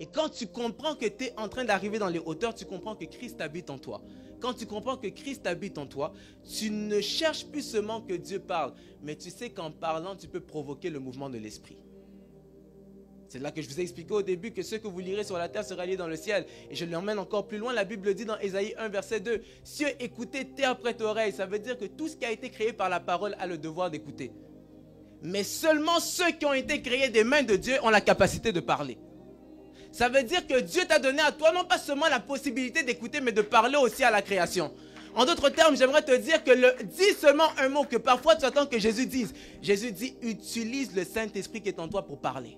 Et quand tu comprends que tu es en train d'arriver dans les hauteurs, tu comprends que Christ habite en toi. Quand tu comprends que Christ habite en toi, tu ne cherches plus seulement que Dieu parle, mais tu sais qu'en parlant, tu peux provoquer le mouvement de l'esprit. C'est là que je vous ai expliqué au début que ce que vous lirez sur la terre sera lié dans le ciel. Et je l'emmène encore plus loin. La Bible dit dans Ésaïe 1, verset 2, « Cieux, écoutez, terre prête oreille. » Ça veut dire que tout ce qui a été créé par la parole a le devoir d'écouter. Mais seulement ceux qui ont été créés des mains de Dieu ont la capacité de parler. Ça veut dire que Dieu t'a donné à toi non pas seulement la possibilité d'écouter, mais de parler aussi à la création. En d'autres termes, j'aimerais te dire que dis seulement un mot que parfois tu attends que Jésus dise. Jésus dit, utilise le Saint-Esprit qui est en toi pour parler.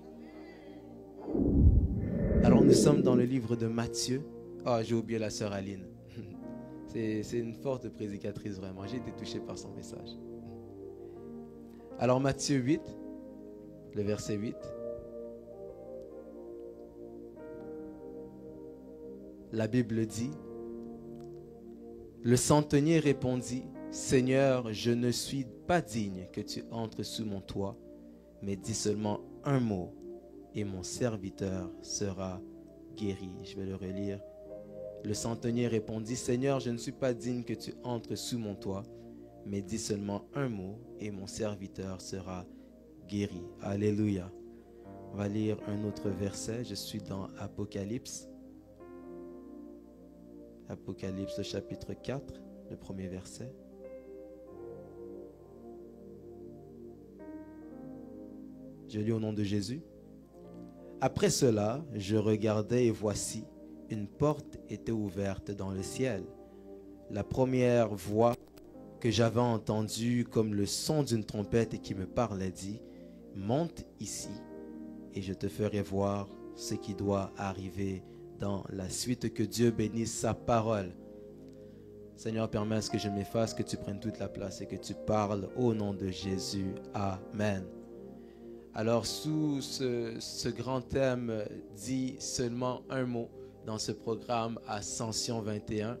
Alors nous sommes dans le livre de Matthieu. Oh, j'ai oublié la sœur Aline. C'est une forte prédicatrice vraiment. J'ai été touché par son message. Alors Matthieu 8, le verset 8. La Bible dit, le centenier répondit, Seigneur, je ne suis pas digne que tu entres sous mon toit, mais dis seulement un mot et mon serviteur sera guéri. Je vais le relire. Le centenier répondit, Seigneur, je ne suis pas digne que tu entres sous mon toit, mais dis seulement un mot et mon serviteur sera guéri. Alléluia. On va lire un autre verset. Je suis dans Apocalypse. Apocalypse chapitre 4, le premier verset. Je lis au nom de Jésus. Après cela, je regardais et voici, une porte était ouverte dans le ciel. La première voix que j'avais entendue comme le son d'une trompette et qui me parlait dit, « Monte ici et je te ferai voir ce qui doit arriver dans la suite. » Que Dieu bénisse sa parole. Seigneur, permets à ce que je m'efface, que tu prennes toute la place et que tu parles au nom de Jésus. Amen. Alors, sous ce grand thème, dit seulement un mot dans ce programme Ascension 21.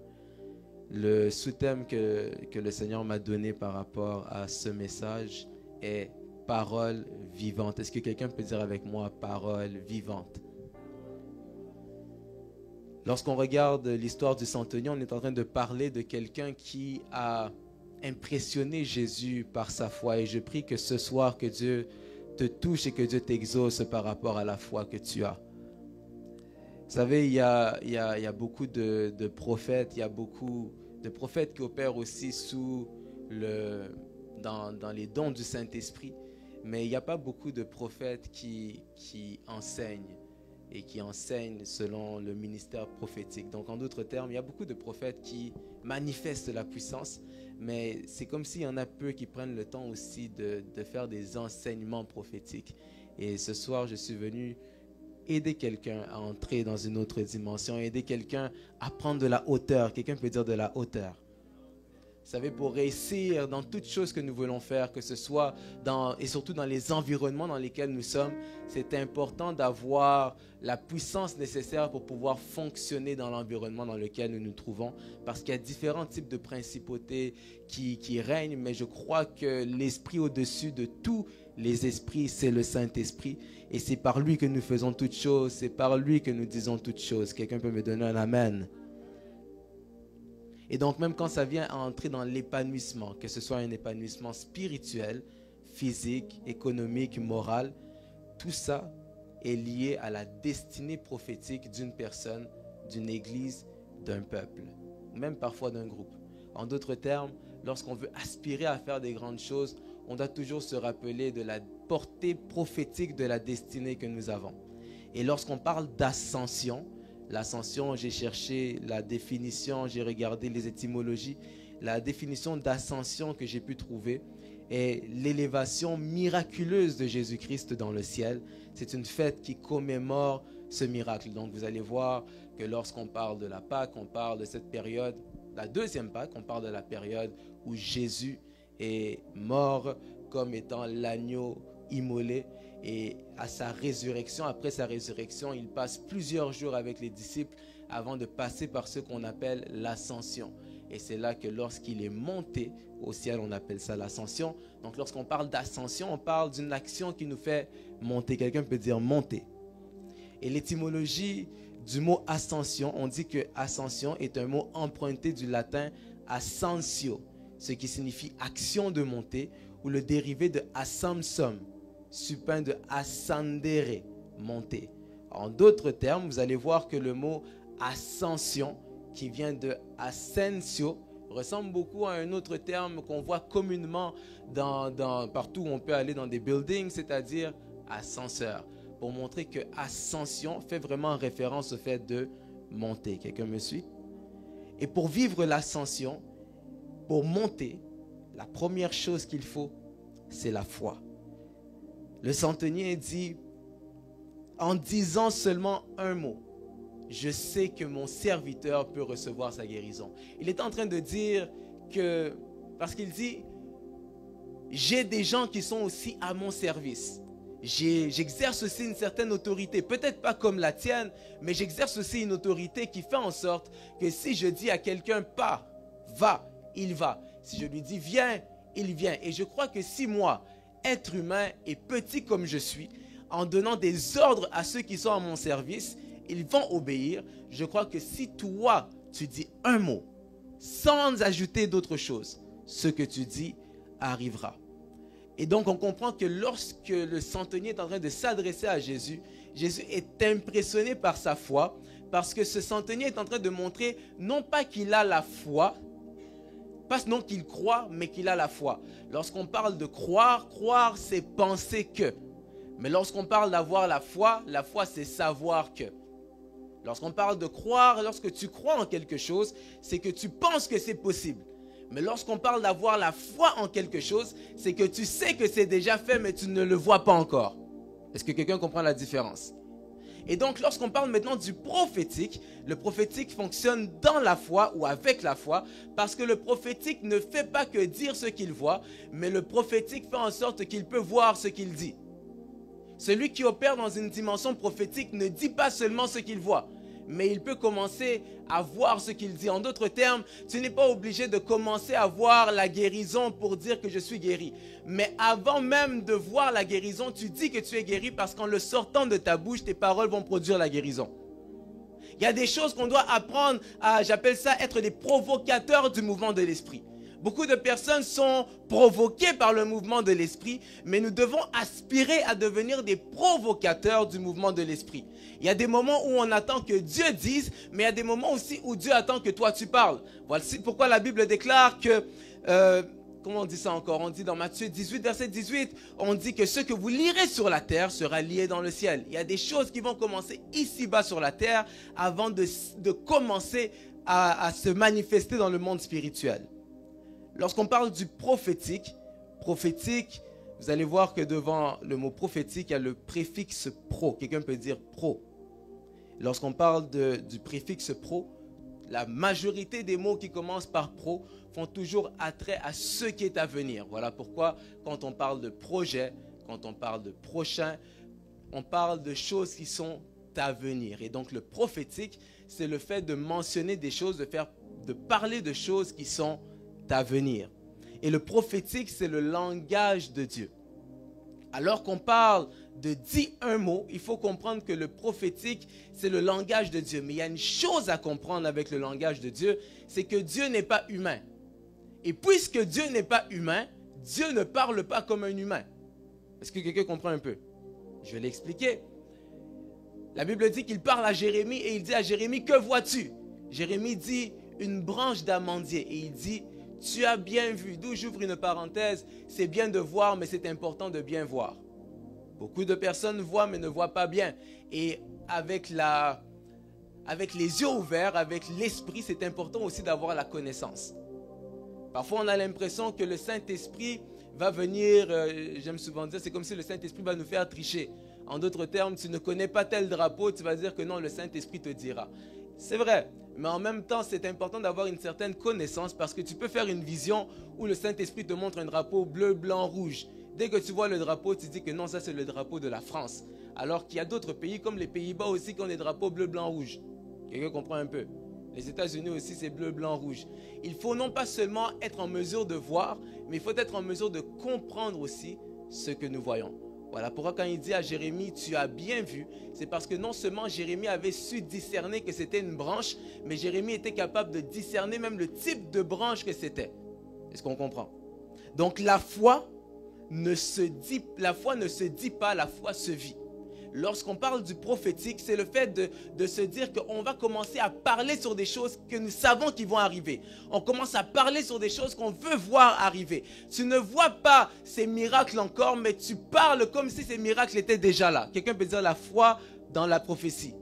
Le sous-thème que le Seigneur m'a donné par rapport à ce message est parole vivante. Est-ce que quelqu'un peut dire avec moi parole vivante? Lorsqu'on regarde l'histoire du centenier, on est en train de parler de quelqu'un qui a impressionné Jésus par sa foi. Et je prie que ce soir, que Dieu te touche et que Dieu t'exauce par rapport à la foi que tu as. Vous savez, il y a beaucoup de prophètes, il y a beaucoup de prophètes qui opèrent aussi dans les dons du Saint-Esprit, mais il n'y a pas beaucoup de prophètes qui enseignent et qui enseignent selon le ministère prophétique. Donc, en d'autres termes, il y a beaucoup de prophètes qui manifestent la puissance, mais c'est comme s'il y en a peu qui prennent le temps aussi de faire des enseignements prophétiques. Et ce soir, je suis venu aider quelqu'un à entrer dans une autre dimension, aider quelqu'un à prendre de la hauteur. Quelqu'un peut dire de la hauteur. Vous savez, pour réussir dans toutes choses que nous voulons faire, que ce soit et surtout dans les environnements dans lesquels nous sommes, c'est important d'avoir la puissance nécessaire pour pouvoir fonctionner dans l'environnement dans lequel nous nous trouvons, parce qu'il y a différents types de principautés qui règnent, mais je crois que l'esprit au-dessus de tous les esprits, c'est le Saint-Esprit, et c'est par lui que nous faisons toutes choses, c'est par lui que nous disons toutes choses. Quelqu'un peut me donner un amen? Et donc, même quand ça vient à entrer dans l'épanouissement, que ce soit un épanouissement spirituel, physique, économique, moral, tout ça est lié à la destinée prophétique d'une personne, d'une église, d'un peuple, ou même parfois d'un groupe. En d'autres termes, lorsqu'on veut aspirer à faire des grandes choses, on doit toujours se rappeler de la portée prophétique de la destinée que nous avons. Et lorsqu'on parle d'ascension, l'ascension, j'ai cherché la définition, j'ai regardé les étymologies. La définition d'ascension que j'ai pu trouver est l'élévation miraculeuse de Jésus-Christ dans le ciel. C'est une fête qui commémore ce miracle. Donc vous allez voir que lorsqu'on parle de la Pâque, on parle de cette période, la deuxième Pâque, on parle de la période où Jésus est mort comme étant l'agneau immolé. Et à sa résurrection, après sa résurrection, il passe plusieurs jours avec les disciples avant de passer par ce qu'on appelle l'ascension. Et c'est là que lorsqu'il est monté au ciel, on appelle ça l'ascension. Donc lorsqu'on parle d'ascension, on parle d'une action qui nous fait monter. Quelqu'un peut dire monter. Et l'étymologie du mot ascension, on dit que ascension est un mot emprunté du latin ascensio, ce qui signifie action de monter, ou le dérivé de ascensum, supin de ascendere, monter. En d'autres termes, vous allez voir que le mot ascension, qui vient de ascensio, ressemble beaucoup à un autre terme qu'on voit communément partout où on peut aller dans des buildings, c'est-à-dire ascenseur, pour montrer que ascension fait vraiment référence au fait de monter. Quelqu'un me suit? Et pour vivre l'ascension, pour monter, la première chose qu'il faut, c'est la foi. Le centenier dit, en disant seulement un mot, je sais que mon serviteur peut recevoir sa guérison. Il est en train de dire que, parce qu'il dit, j'ai des gens qui sont aussi à mon service. J'exerce aussi une certaine autorité, peut-être pas comme la tienne, mais j'exerce aussi une autorité qui fait en sorte que si je dis à quelqu'un pas, va, il va. Si je lui dis viens, il vient. Et je crois que si moi, être humain et petit comme je suis, en donnant des ordres à ceux qui sont à mon service, ils vont obéir. Je crois que si toi, tu dis un mot, sans ajouter d'autres choses, ce que tu dis arrivera. Et donc, on comprend que lorsque le centenier est en train de s'adresser à Jésus, Jésus est impressionné par sa foi, parce que ce centenier est en train de montrer non pas qu'il a la foi, pas non qu'il croit, mais qu'il a la foi. Lorsqu'on parle de croire, croire c'est penser que. Mais lorsqu'on parle d'avoir la foi c'est savoir que. Lorsqu'on parle de croire, lorsque tu crois en quelque chose, c'est que tu penses que c'est possible. Mais lorsqu'on parle d'avoir la foi en quelque chose, c'est que tu sais que c'est déjà fait, mais tu ne le vois pas encore. Est-ce que quelqu'un comprend la différence? Et donc, lorsqu'on parle maintenant du prophétique, le prophétique fonctionne dans la foi ou avec la foi, parce que le prophétique ne fait pas que dire ce qu'il voit, mais le prophétique fait en sorte qu'il peut voir ce qu'il dit. Celui qui opère dans une dimension prophétique ne dit pas seulement ce qu'il voit, mais il peut commencer à voir ce qu'il dit. En d'autres termes, tu n'es pas obligé de commencer à voir la guérison pour dire que je suis guéri. Mais avant même de voir la guérison, tu dis que tu es guéri parce qu'en le sortant de ta bouche, tes paroles vont produire la guérison. Il y a des choses qu'on doit apprendre à, j'appelle ça, être des provocateurs du mouvement de l'esprit. Beaucoup de personnes sont provoquées par le mouvement de l'esprit, mais nous devons aspirer à devenir des provocateurs du mouvement de l'esprit. Il y a des moments où on attend que Dieu dise, mais il y a des moments aussi où Dieu attend que toi tu parles. Voici pourquoi la Bible déclare que, comment on dit ça encore? On dit dans Matthieu 18, verset 18, on dit que ce que vous lirez sur la terre sera lié dans le ciel. Il y a des choses qui vont commencer ici-bas sur la terre avant de commencer à se manifester dans le monde spirituel. Lorsqu'on parle du prophétique, vous allez voir que devant le mot prophétique, il y a le préfixe pro. Quelqu'un peut dire pro. Lorsqu'on parle du préfixe pro, la majorité des mots qui commencent par pro font toujours attrait à ce qui est à venir. Voilà pourquoi quand on parle de projet, quand on parle de prochain, on parle de choses qui sont à venir. Et donc le prophétique, c'est le fait de mentionner des choses, de parler de choses qui sont à venir. Et le prophétique, c'est le langage de Dieu. Alors qu'on parle de dire un mot, il faut comprendre que le prophétique, c'est le langage de Dieu. Mais il y a une chose à comprendre avec le langage de Dieu, c'est que Dieu n'est pas humain. Et puisque Dieu n'est pas humain, Dieu ne parle pas comme un humain. Est-ce que quelqu'un comprend un peu? Je vais l'expliquer. La Bible dit qu'il parle à Jérémie et il dit à Jérémie, que vois-tu? Jérémie dit une branche d'amandier et il dit, tu as bien vu, d'où j'ouvre une parenthèse, c'est bien de voir, mais c'est important de bien voir. Beaucoup de personnes voient, mais ne voient pas bien. Et avec les yeux ouverts, avec l'esprit, c'est important aussi d'avoir la connaissance. Parfois, on a l'impression que le Saint-Esprit va venir, j'aime souvent dire, c'est comme si le Saint-Esprit va nous faire tricher. En d'autres termes, tu ne connais pas tel drapeau, tu vas dire que non, le Saint-Esprit te dira. C'est vrai. Mais en même temps, c'est important d'avoir une certaine connaissance parce que tu peux faire une vision où le Saint-Esprit te montre un drapeau bleu, blanc, rouge. Dès que tu vois le drapeau, tu dis que non, ça c'est le drapeau de la France. Alors qu'il y a d'autres pays comme les Pays-Bas aussi qui ont des drapeaux bleu, blanc, rouge. Quelqu'un comprend un peu? Les États-Unis aussi, c'est bleu, blanc, rouge. Il faut non pas seulement être en mesure de voir, mais il faut être en mesure de comprendre aussi ce que nous voyons. Voilà pourquoi quand il dit à Jérémie, tu as bien vu, c'est parce que non seulement Jérémie avait su discerner que c'était une branche, mais Jérémie était capable de discerner même le type de branche que c'était. Est-ce qu'on comprend? Donc la foi ne se dit pas, la foi se vit. Lorsqu'on parle du prophétique, c'est le fait de se dire qu'on va commencer à parler sur des choses que nous savons qui vont arriver. On commence à parler sur des choses qu'on veut voir arriver. Tu ne vois pas ces miracles encore, mais tu parles comme si ces miracles étaient déjà là. Quelqu'un peut dire la foi dans la prophétie.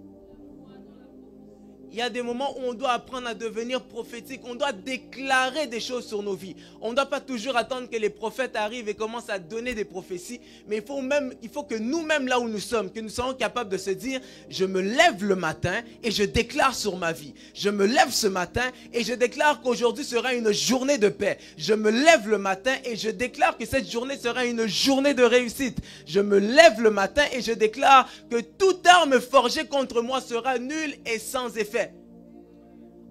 Il y a des moments où on doit apprendre à devenir prophétique. On doit déclarer des choses sur nos vies. On ne doit pas toujours attendre que les prophètes arrivent et commencent à donner des prophéties. Mais il faut que nous-mêmes, là où nous sommes, que nous soyons capables de se dire, je me lève le matin et je déclare sur ma vie. Je me lève ce matin et je déclare qu'aujourd'hui sera une journée de paix. Je me lève le matin et je déclare que cette journée sera une journée de réussite. Je me lève le matin et je déclare que toute arme forgée contre moi sera nulle et sans effet.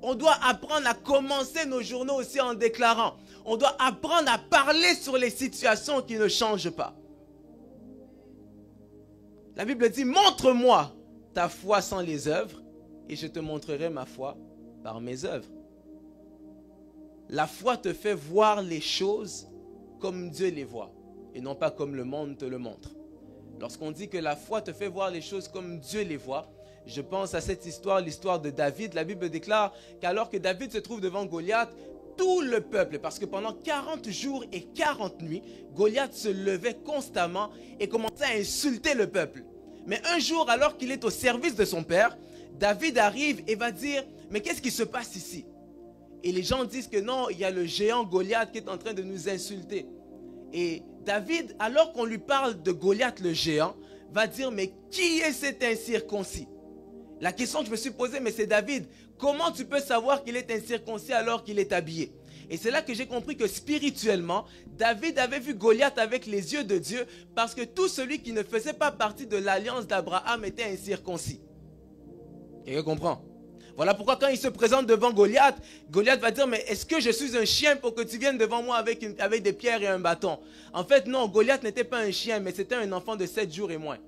On doit apprendre à commencer nos journées aussi en déclarant. On doit apprendre à parler sur les situations qui ne changent pas. La Bible dit, montre-moi ta foi sans les œuvres et je te montrerai ma foi par mes œuvres. La foi te fait voir les choses comme Dieu les voit et non pas comme le monde te le montre. Lorsqu'on dit que la foi te fait voir les choses comme Dieu les voit, je pense à cette histoire, l'histoire de David. La Bible déclare qu'alors que David se trouve devant Goliath, tout le peuple, parce que pendant 40 jours et 40 nuits, Goliath se levait constamment et commençait à insulter le peuple. Mais un jour, alors qu'il est au service de son père, David arrive et va dire, mais qu'est-ce qui se passe ici? Et les gens disent que non, il y a le géant Goliath qui est en train de nous insulter. Et David, alors qu'on lui parle de Goliath le géant, va dire, mais qui est cet incirconcis? La question que je me suis posée, mais c'est David, comment tu peux savoir qu'il est incirconcis alors qu'il est habillé? Et c'est là que j'ai compris que spirituellement, David avait vu Goliath avec les yeux de Dieu parce que tout celui qui ne faisait pas partie de l'alliance d'Abraham était incirconcis. Quelqu'un comprend? Voilà pourquoi quand il se présente devant Goliath, Goliath va dire, mais est-ce que je suis un chien pour que tu viennes devant moi avec des pierres et un bâton? En fait, non, Goliath n'était pas un chien, mais c'était un enfant de 7 jours et moins.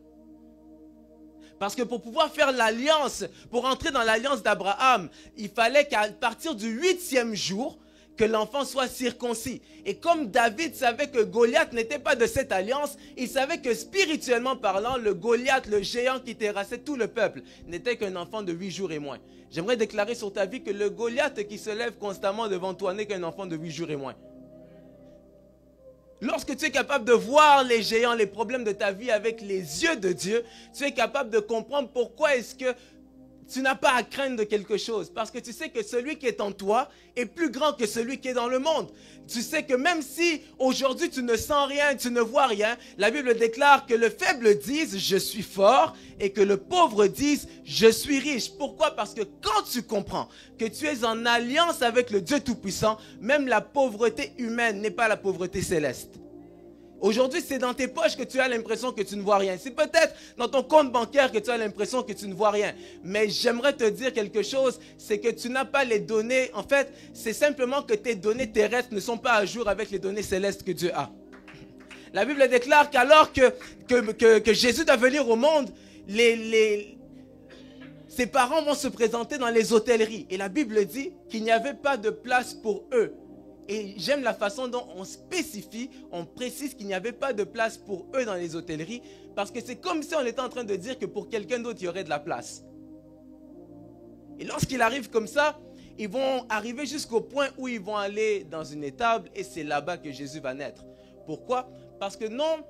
Parce que pour pouvoir faire l'alliance, pour entrer dans l'alliance d'Abraham, il fallait qu'à partir du 8e jour, que l'enfant soit circoncis. Et comme David savait que Goliath n'était pas de cette alliance, il savait que spirituellement parlant, le Goliath, le géant qui terrassait tout le peuple, n'était qu'un enfant de 8 jours et moins. J'aimerais déclarer sur ta vie que le Goliath qui se lève constamment devant toi n'est qu'un enfant de 8 jours et moins. Lorsque tu es capable de voir les géants, les problèmes de ta vie avec les yeux de Dieu, tu es capable de comprendre pourquoi est-ce que tu n'as pas à craindre de quelque chose. Parce que tu sais que celui qui est en toi est plus grand que celui qui est dans le monde. Tu sais que même si aujourd'hui tu ne sens rien, tu ne vois rien, la Bible déclare que le faible dise « je suis fort » et que le pauvre dise « je suis riche ». Pourquoi? Parce que quand tu comprends que tu es en alliance avec le Dieu Tout-Puissant, même la pauvreté humaine n'est pas la pauvreté céleste. Aujourd'hui, c'est dans tes poches que tu as l'impression que tu ne vois rien. C'est peut-être dans ton compte bancaire que tu as l'impression que tu ne vois rien. Mais j'aimerais te dire quelque chose, c'est que tu n'as pas les données. En fait, c'est simplement que tes données terrestres ne sont pas à jour avec les données célestes que Dieu a. La Bible déclare qu'alors que Jésus doit venir au monde, ses parents vont se présenter dans les hôtelleries. Et la Bible dit qu'il n'y avait pas de place pour eux. Et j'aime la façon dont on spécifie, on précise qu'il n'y avait pas de place pour eux dans les hôtelleries, parce que c'est comme si on était en train de dire que pour quelqu'un d'autre, il y aurait de la place. Et lorsqu'il arrive comme ça, ils vont arriver jusqu'au point où ils vont aller dans une étable et c'est là-bas que Jésus va naître. Pourquoi? Parce que non,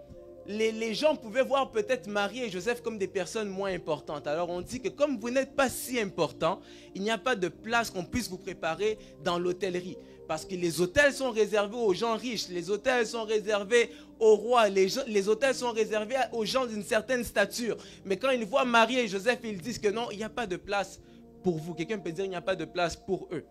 les gens pouvaient voir peut-être Marie et Joseph comme des personnes moins importantes. Alors on dit que comme vous n'êtes pas si important, il n'y a pas de place qu'on puisse vous préparer dans l'hôtellerie. Parce que les hôtels sont réservés aux gens riches, les hôtels sont réservés aux rois, les hôtels sont réservés aux gens d'une certaine stature. Mais quand ils voient Marie et Joseph, ils disent que non, il n'y a pas de place pour vous. Quelqu'un peut dire qu'il n'y a pas de place pour eux.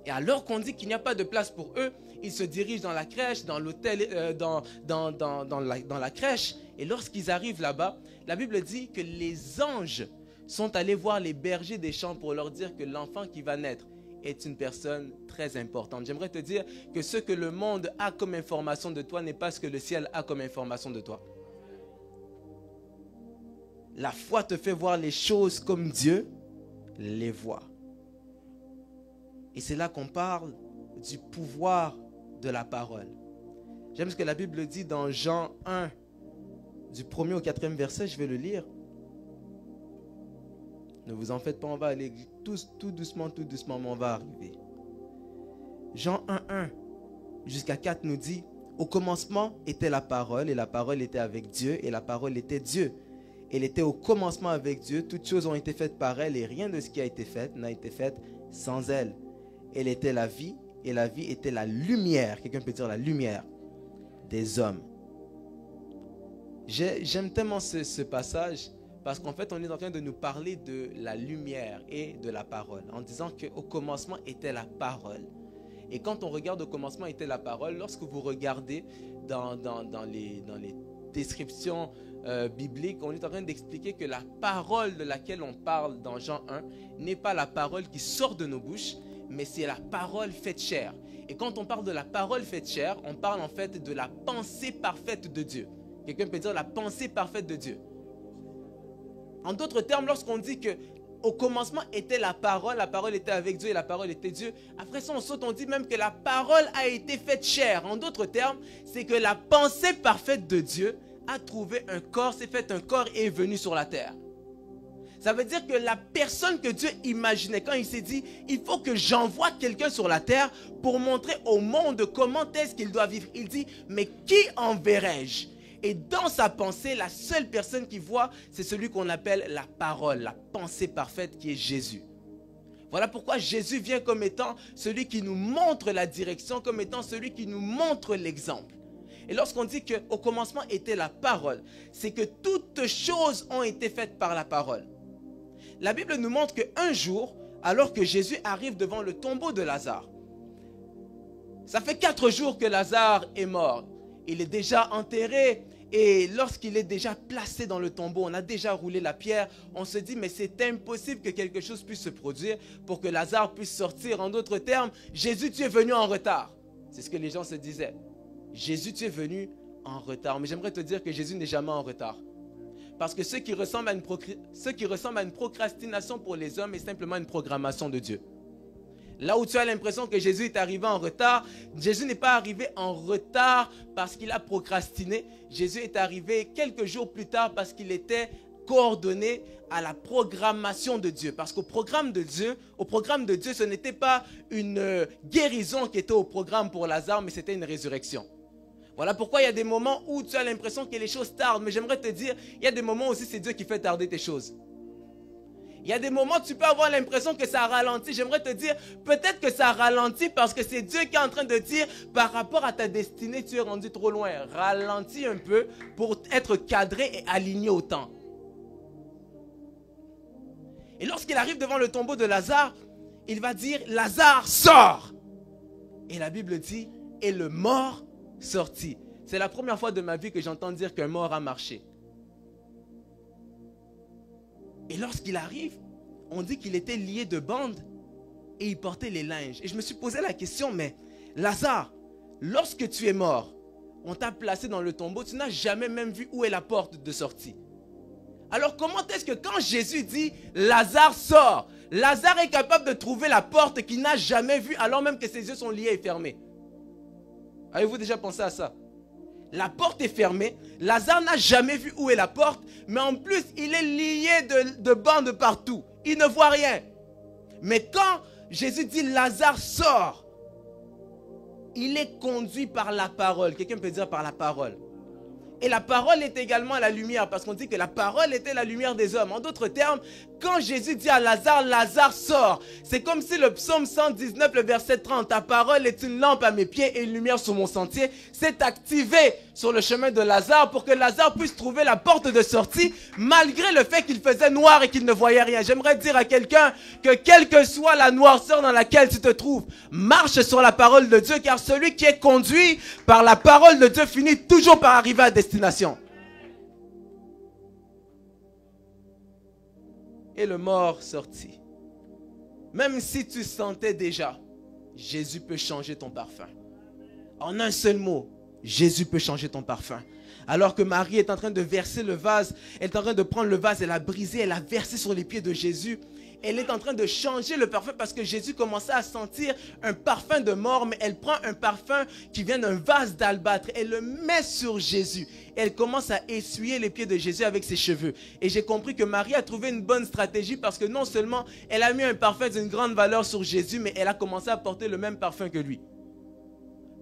Et alors qu'on dit qu'il n'y a pas de place pour eux, ils se dirigent dans la crèche, dans l'hôtel, dans la crèche. Et lorsqu'ils arrivent là-bas, la Bible dit que les anges sont allés voir les bergers des champs pour leur dire que l'enfant qui va naître est une personne très importante. J'aimerais te dire que ce que le monde a comme information de toi n'est pas ce que le ciel a comme information de toi. La foi te fait voir les choses comme Dieu les voit. Et c'est là qu'on parle du pouvoir de la parole. J'aime ce que la Bible dit dans Jean 1, du 1er au 4e verset, je vais le lire. Ne vous en faites pas, on va aller tout doucement, mais on va arriver. Jean 1, 1 jusqu'à 4 nous dit, au commencement était la parole, et la parole était avec Dieu, et la parole était Dieu. Elle était au commencement avec Dieu, toutes choses ont été faites par elle, et rien de ce qui a été fait n'a été fait sans elle. Elle était la vie, et la vie était la lumière. Quelqu'un peut dire la lumière des hommes. J'aime tellement ce passage, parce qu'en fait, on est en train de nous parler de la lumière et de la parole, en disant qu'au commencement était la parole. Et quand on regarde au commencement était la parole, lorsque vous regardez dans les descriptions bibliques, on est en train d'expliquer que la parole de laquelle on parle dans Jean 1 n'est pas la parole qui sort de nos bouches, mais c'est la parole faite chair. Et quand on parle de la parole faite chair, on parle en fait de la pensée parfaite de Dieu. Quelqu'un peut dire la pensée parfaite de Dieu. En d'autres termes, lorsqu'on dit que au commencement était la parole était avec Dieu et la parole était Dieu. Après ça, on saute, on dit même que la parole a été faite chair. En d'autres termes, c'est que la pensée parfaite de Dieu a trouvé un corps, s'est fait un corps et est venu sur la terre. Ça veut dire que la personne que Dieu imaginait, quand il s'est dit, il faut que j'envoie quelqu'un sur la terre pour montrer au monde comment est-ce qu'il doit vivre. Il dit, mais qui enverrai-je? Et dans sa pensée, la seule personne qui voit, c'est celui qu'on appelle la parole, la pensée parfaite qui est Jésus. Voilà pourquoi Jésus vient comme étant celui qui nous montre la direction, comme étant celui qui nous montre l'exemple. Et lorsqu'on dit qu'au commencement était la parole, c'est que toutes choses ont été faites par la parole. La Bible nous montre qu'un jour, alors que Jésus arrive devant le tombeau de Lazare, ça fait 4 jours que Lazare est mort. Il est déjà enterré et lorsqu'il est déjà placé dans le tombeau, on a déjà roulé la pierre, on se dit mais c'est impossible que quelque chose puisse se produire pour que Lazare puisse sortir. En d'autres termes, Jésus, tu es venu en retard. C'est ce que les gens se disaient. Jésus, tu es venu en retard. Mais j'aimerais te dire que Jésus n'est jamais en retard. Parce que ce qui ressemble à une procrastination pour les hommes est simplement une programmation de Dieu. Là où tu as l'impression que Jésus est arrivé en retard, Jésus n'est pas arrivé en retard parce qu'il a procrastiné. Jésus est arrivé quelques jours plus tard parce qu'il était coordonné à la programmation de Dieu. Parce qu'au programme de Dieu, ce n'était pas une guérison qui était au programme pour Lazare, mais c'était une résurrection. Voilà pourquoi il y a des moments où tu as l'impression que les choses tardent. Mais j'aimerais te dire, il y a des moments aussi c'est Dieu qui fait tarder tes choses. Il y a des moments où tu peux avoir l'impression que ça ralentit. J'aimerais te dire, peut-être que ça ralentit parce que c'est Dieu qui est en train de dire, par rapport à ta destinée, tu es rendu trop loin. Ralentis un peu pour être cadré et aligné au temps. Et lorsqu'il arrive devant le tombeau de Lazare, il va dire, Lazare, sors! Et la Bible dit, et le mort sortit. C'est la première fois de ma vie que j'entends dire qu'un mort a marché. Et lorsqu'il arrive, on dit qu'il était lié de bandes et il portait les linges. Et je me suis posé la question, mais Lazare, lorsque tu es mort, on t'a placé dans le tombeau, tu n'as jamais même vu où est la porte de sortie. Alors comment est-ce que quand Jésus dit Lazare sort, Lazare est capable de trouver la porte qu'il n'a jamais vue alors même que ses yeux sont liés et fermés? Avez-vous déjà pensé à ça? La porte est fermée, Lazare n'a jamais vu où est la porte, mais en plus, il est lié de bandes partout. Il ne voit rien. Mais quand Jésus dit Lazare sort, il est conduit par la parole. Quelqu'un peut dire par la parole. Et la parole est également la lumière, parce qu'on dit que la parole était la lumière des hommes. En d'autres termes, quand Jésus dit à Lazare, Lazare sort, c'est comme si le psaume 119, le verset 30, ta parole est une lampe à mes pieds et une lumière sur mon sentier, s'est activé sur le chemin de Lazare pour que Lazare puisse trouver la porte de sortie, malgré le fait qu'il faisait noir et qu'il ne voyait rien. J'aimerais dire à quelqu'un que quelle que soit la noirceur dans laquelle tu te trouves, marche sur la parole de Dieu, car celui qui est conduit par la parole de Dieu finit toujours par arriver à destination. Et le mort sortit. Même si tu sentais déjà, Jésus peut changer ton parfum. En un seul mot, Jésus peut changer ton parfum. Alors que Marie est en train de verser le vase, elle est en train de prendre le vase, elle a brisé, elle a versé sur les pieds de Jésus. Elle est en train de changer le parfum parce que Jésus commençait à sentir un parfum de mort, mais elle prend un parfum qui vient d'un vase d'albâtre, elle le met sur Jésus. Elle commence à essuyer les pieds de Jésus avec ses cheveux. Et j'ai compris que Marie a trouvé une bonne stratégie parce que non seulement elle a mis un parfum d'une grande valeur sur Jésus, mais elle a commencé à porter le même parfum que lui.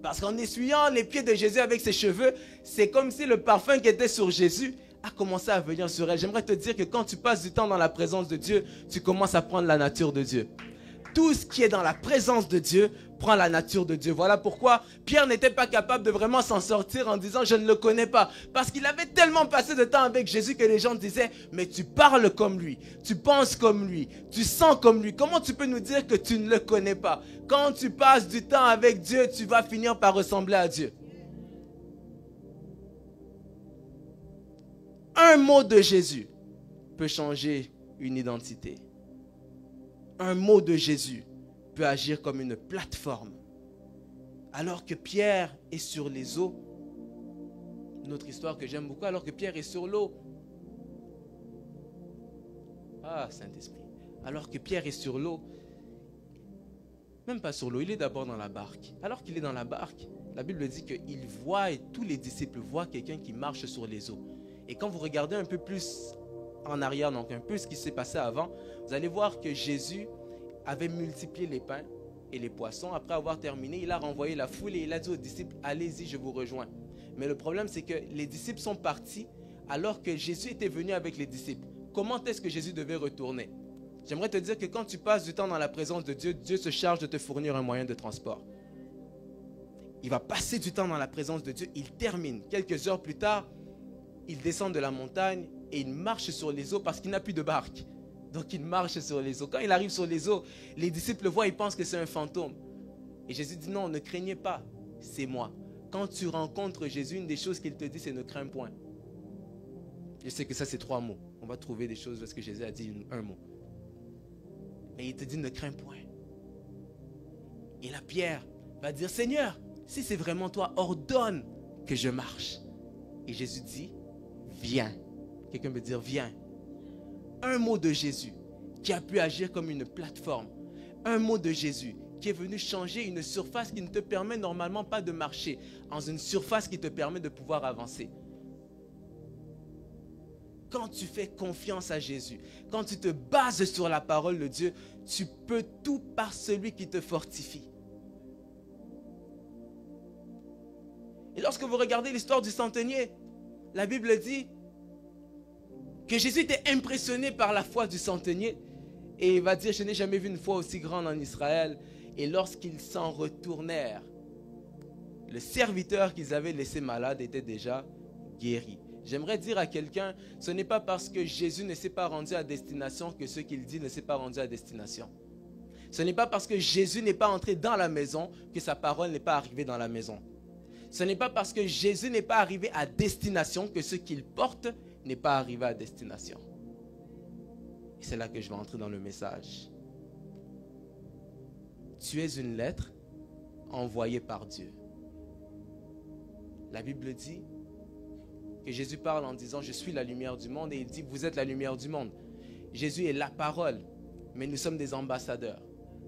Parce qu'en essuyant les pieds de Jésus avec ses cheveux, c'est comme si le parfum qui était sur Jésus a commencé à venir sur elle. J'aimerais te dire que quand tu passes du temps dans la présence de Dieu, tu commences à prendre la nature de Dieu. Tout ce qui est dans la présence de Dieu prend la nature de Dieu. Voilà pourquoi Pierre n'était pas capable de vraiment s'en sortir en disant « je ne le connais pas ». Parce qu'il avait tellement passé de temps avec Jésus que les gens disaient « mais tu parles comme lui, tu penses comme lui, tu sens comme lui. Comment tu peux nous dire que tu ne le connais pas? Quand tu passes du temps avec Dieu, tu vas finir par ressembler à Dieu. » Un mot de Jésus peut changer une identité. Un mot de Jésus peut agir comme une plateforme. Alors que Pierre est sur les eaux, une autre histoire que j'aime beaucoup, alors que Pierre est sur l'eau. Ah, Saint-Esprit. Alors que Pierre est sur l'eau, même pas sur l'eau, il est d'abord dans la barque. Alors qu'il est dans la barque, la Bible dit qu'il voit, et tous les disciples voient quelqu'un qui marche sur les eaux. Et quand vous regardez un peu plus en arrière, donc un peu ce qui s'est passé avant, vous allez voir que Jésus avait multiplié les pains et les poissons. Après avoir terminé, il a renvoyé la foule et il a dit aux disciples, allez-y, je vous rejoins. Mais le problème, c'est que les disciples sont partis alors que Jésus était venu avec les disciples. Comment est-ce que Jésus devait retourner? J'aimerais te dire que quand tu passes du temps dans la présence de Dieu, Dieu se charge de te fournir un moyen de transport. Il va passer du temps dans la présence de Dieu, il termine. Quelques heures plus tard, il descend de la montagne et il marche sur les eaux parce qu'il n'a plus de barque. Donc il marche sur les eaux. Quand il arrive sur les eaux, les disciples le voient, ils pensent que c'est un fantôme. Et Jésus dit non, ne craignez pas, c'est moi. Quand tu rencontres Jésus, une des choses qu'il te dit, c'est ne crains point. Je sais que ça, c'est 3 mots. On va trouver des choses parce que Jésus a dit un mot. Mais il te dit ne crains point. Et là, Pierre va dire, Seigneur, si c'est vraiment toi, ordonne que je marche. Et Jésus dit, viens. Quelqu'un peut dire, viens. Un mot de Jésus qui a pu agir comme une plateforme. Un mot de Jésus qui est venu changer une surface qui ne te permet normalement pas de marcher, en une surface qui te permet de pouvoir avancer. Quand tu fais confiance à Jésus, quand tu te bases sur la parole de Dieu, tu peux tout par celui qui te fortifie. Et lorsque vous regardez l'histoire du centenier, la Bible dit que Jésus était impressionné par la foi du centenier et il va dire, je n'ai jamais vu une foi aussi grande en Israël. Et lorsqu'ils s'en retournèrent, le serviteur qu'ils avaient laissé malade était déjà guéri. J'aimerais dire à quelqu'un, ce n'est pas parce que Jésus ne s'est pas rendu à destination que ce qu'il dit ne s'est pas rendu à destination. Ce n'est pas parce que Jésus n'est pas entré dans la maison que sa parole n'est pas arrivée dans la maison. Ce n'est pas parce que Jésus n'est pas arrivé à destination que ce qu'il porte n'est pas arrivé à destination. Et c'est là que je vais entrer dans le message. Tu es une lettre envoyée par Dieu. La Bible dit que Jésus parle en disant « Je suis la lumière du monde » et il dit « Vous êtes la lumière du monde ». Jésus est la parole, mais nous sommes des ambassadeurs.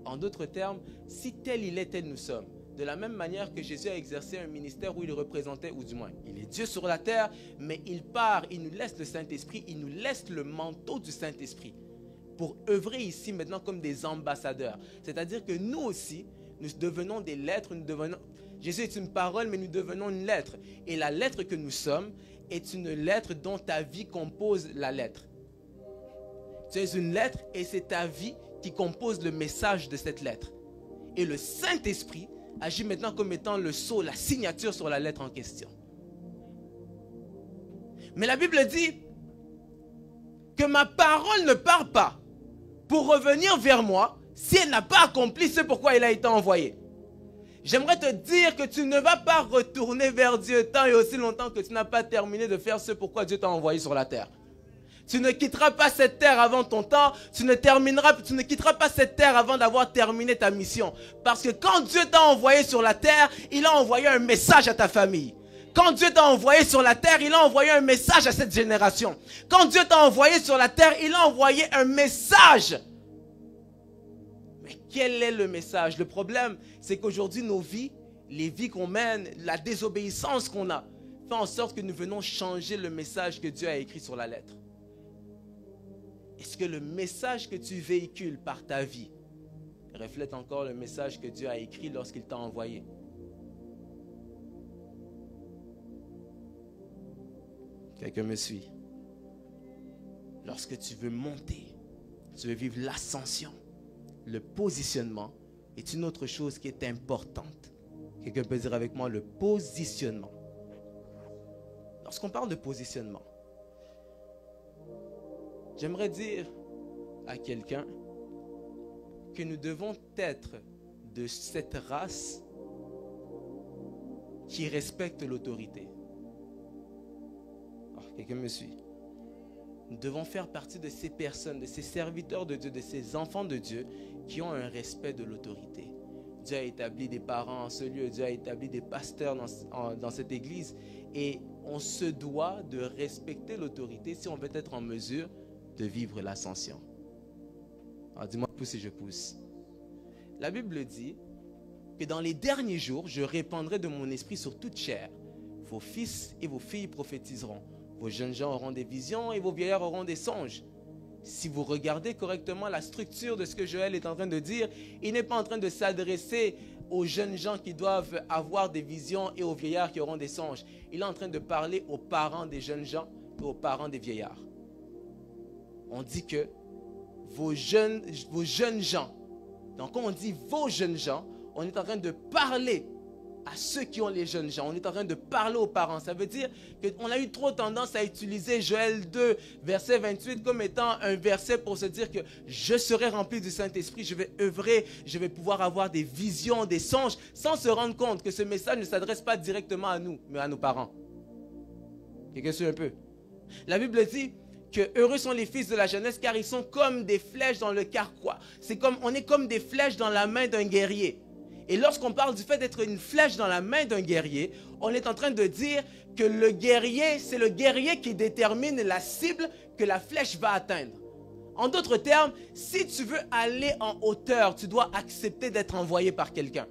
En d'autres termes, si tel il est, tel nous sommes. De la même manière que Jésus a exercé un ministère où il représentait, ou du moins, il est Dieu sur la terre, mais il part, il nous laisse le Saint-Esprit, il nous laisse le manteau du Saint-Esprit pour œuvrer ici maintenant comme des ambassadeurs. C'est-à-dire que nous aussi, nous devenons des lettres, Jésus est une parole, mais nous devenons une lettre. Et la lettre que nous sommes est une lettre dont ta vie compose la lettre. Tu es une lettre et c'est ta vie qui compose le message de cette lettre. Et le Saint-Esprit agit maintenant comme étant le sceau, la signature sur la lettre en question. Mais la Bible dit que ma parole ne part pas pour revenir vers moi si elle n'a pas accompli ce pourquoi elle a été envoyée. J'aimerais te dire que tu ne vas pas retourner vers Dieu tant et aussi longtemps que tu n'as pas terminé de faire ce pourquoi Dieu t'a envoyé sur la terre. Tu ne quitteras pas cette terre avant ton temps. Tu ne quitteras pas cette terre avant d'avoir terminé ta mission. Parce que quand Dieu t'a envoyé sur la terre, il a envoyé un message à ta famille. Quand Dieu t'a envoyé sur la terre, il a envoyé un message à cette génération. Quand Dieu t'a envoyé sur la terre, il a envoyé un message. Mais quel est le message? Le problème, c'est qu'aujourd'hui, nos vies, les vies qu'on mène, la désobéissance qu'on a, fait en sorte que nous venons changer le message que Dieu a écrit sur la lettre. Est-ce que le message que tu véhicules par ta vie reflète encore le message que Dieu a écrit lorsqu'il t'a envoyé? Quelqu'un me suit? Lorsque tu veux monter, tu veux vivre l'ascension, le positionnement est une autre chose qui est importante. Quelqu'un peut dire avec moi le positionnement. Lorsqu'on parle de positionnement, j'aimerais dire à quelqu'un que nous devons être de cette race qui respecte l'autorité. Quelqu'un me suit? Nous devons faire partie de ces personnes, de ces serviteurs de Dieu, de ces enfants de Dieu qui ont un respect de l'autorité. Dieu a établi des parents en ce lieu, Dieu a établi des pasteurs dans cette église et on se doit de respecter l'autorité si on veut être en mesure de vivre l'ascension. Alors dis-moi pousse et je pousse. La Bible dit que dans les derniers jours, je répandrai de mon esprit sur toute chair. Vos fils et vos filles prophétiseront. Vos jeunes gens auront des visions et vos vieillards auront des songes. Si vous regardez correctement la structure de ce que Joël est en train de dire, il n'est pas en train de s'adresser aux jeunes gens qui doivent avoir des visions et aux vieillards qui auront des songes. Il est en train de parler aux parents des jeunes gens et aux parents des vieillards. On dit que vos jeunes gens, donc quand on dit vos jeunes gens, on est en train de parler à ceux qui ont les jeunes gens. On est en train de parler aux parents. Ça veut dire qu'on a eu trop tendance à utiliser Joël 2, verset 28, comme étant un verset pour se dire que je serai rempli du Saint-Esprit, je vais œuvrer, je vais pouvoir avoir des visions, des songes, sans se rendre compte que ce message ne s'adresse pas directement à nous, mais à nos parents. Quelqu'un suit un peu? La Bible dit que heureux sont les fils de la jeunesse car ils sont comme des flèches dans le carquois. On est comme des flèches dans la main d'un guerrier. Et lorsqu'on parle du fait d'être une flèche dans la main d'un guerrier, on est en train de dire que le guerrier, c'est le guerrier qui détermine la cible que la flèche va atteindre. En d'autres termes, si tu veux aller en hauteur, tu dois accepter d'être envoyé par quelqu'un.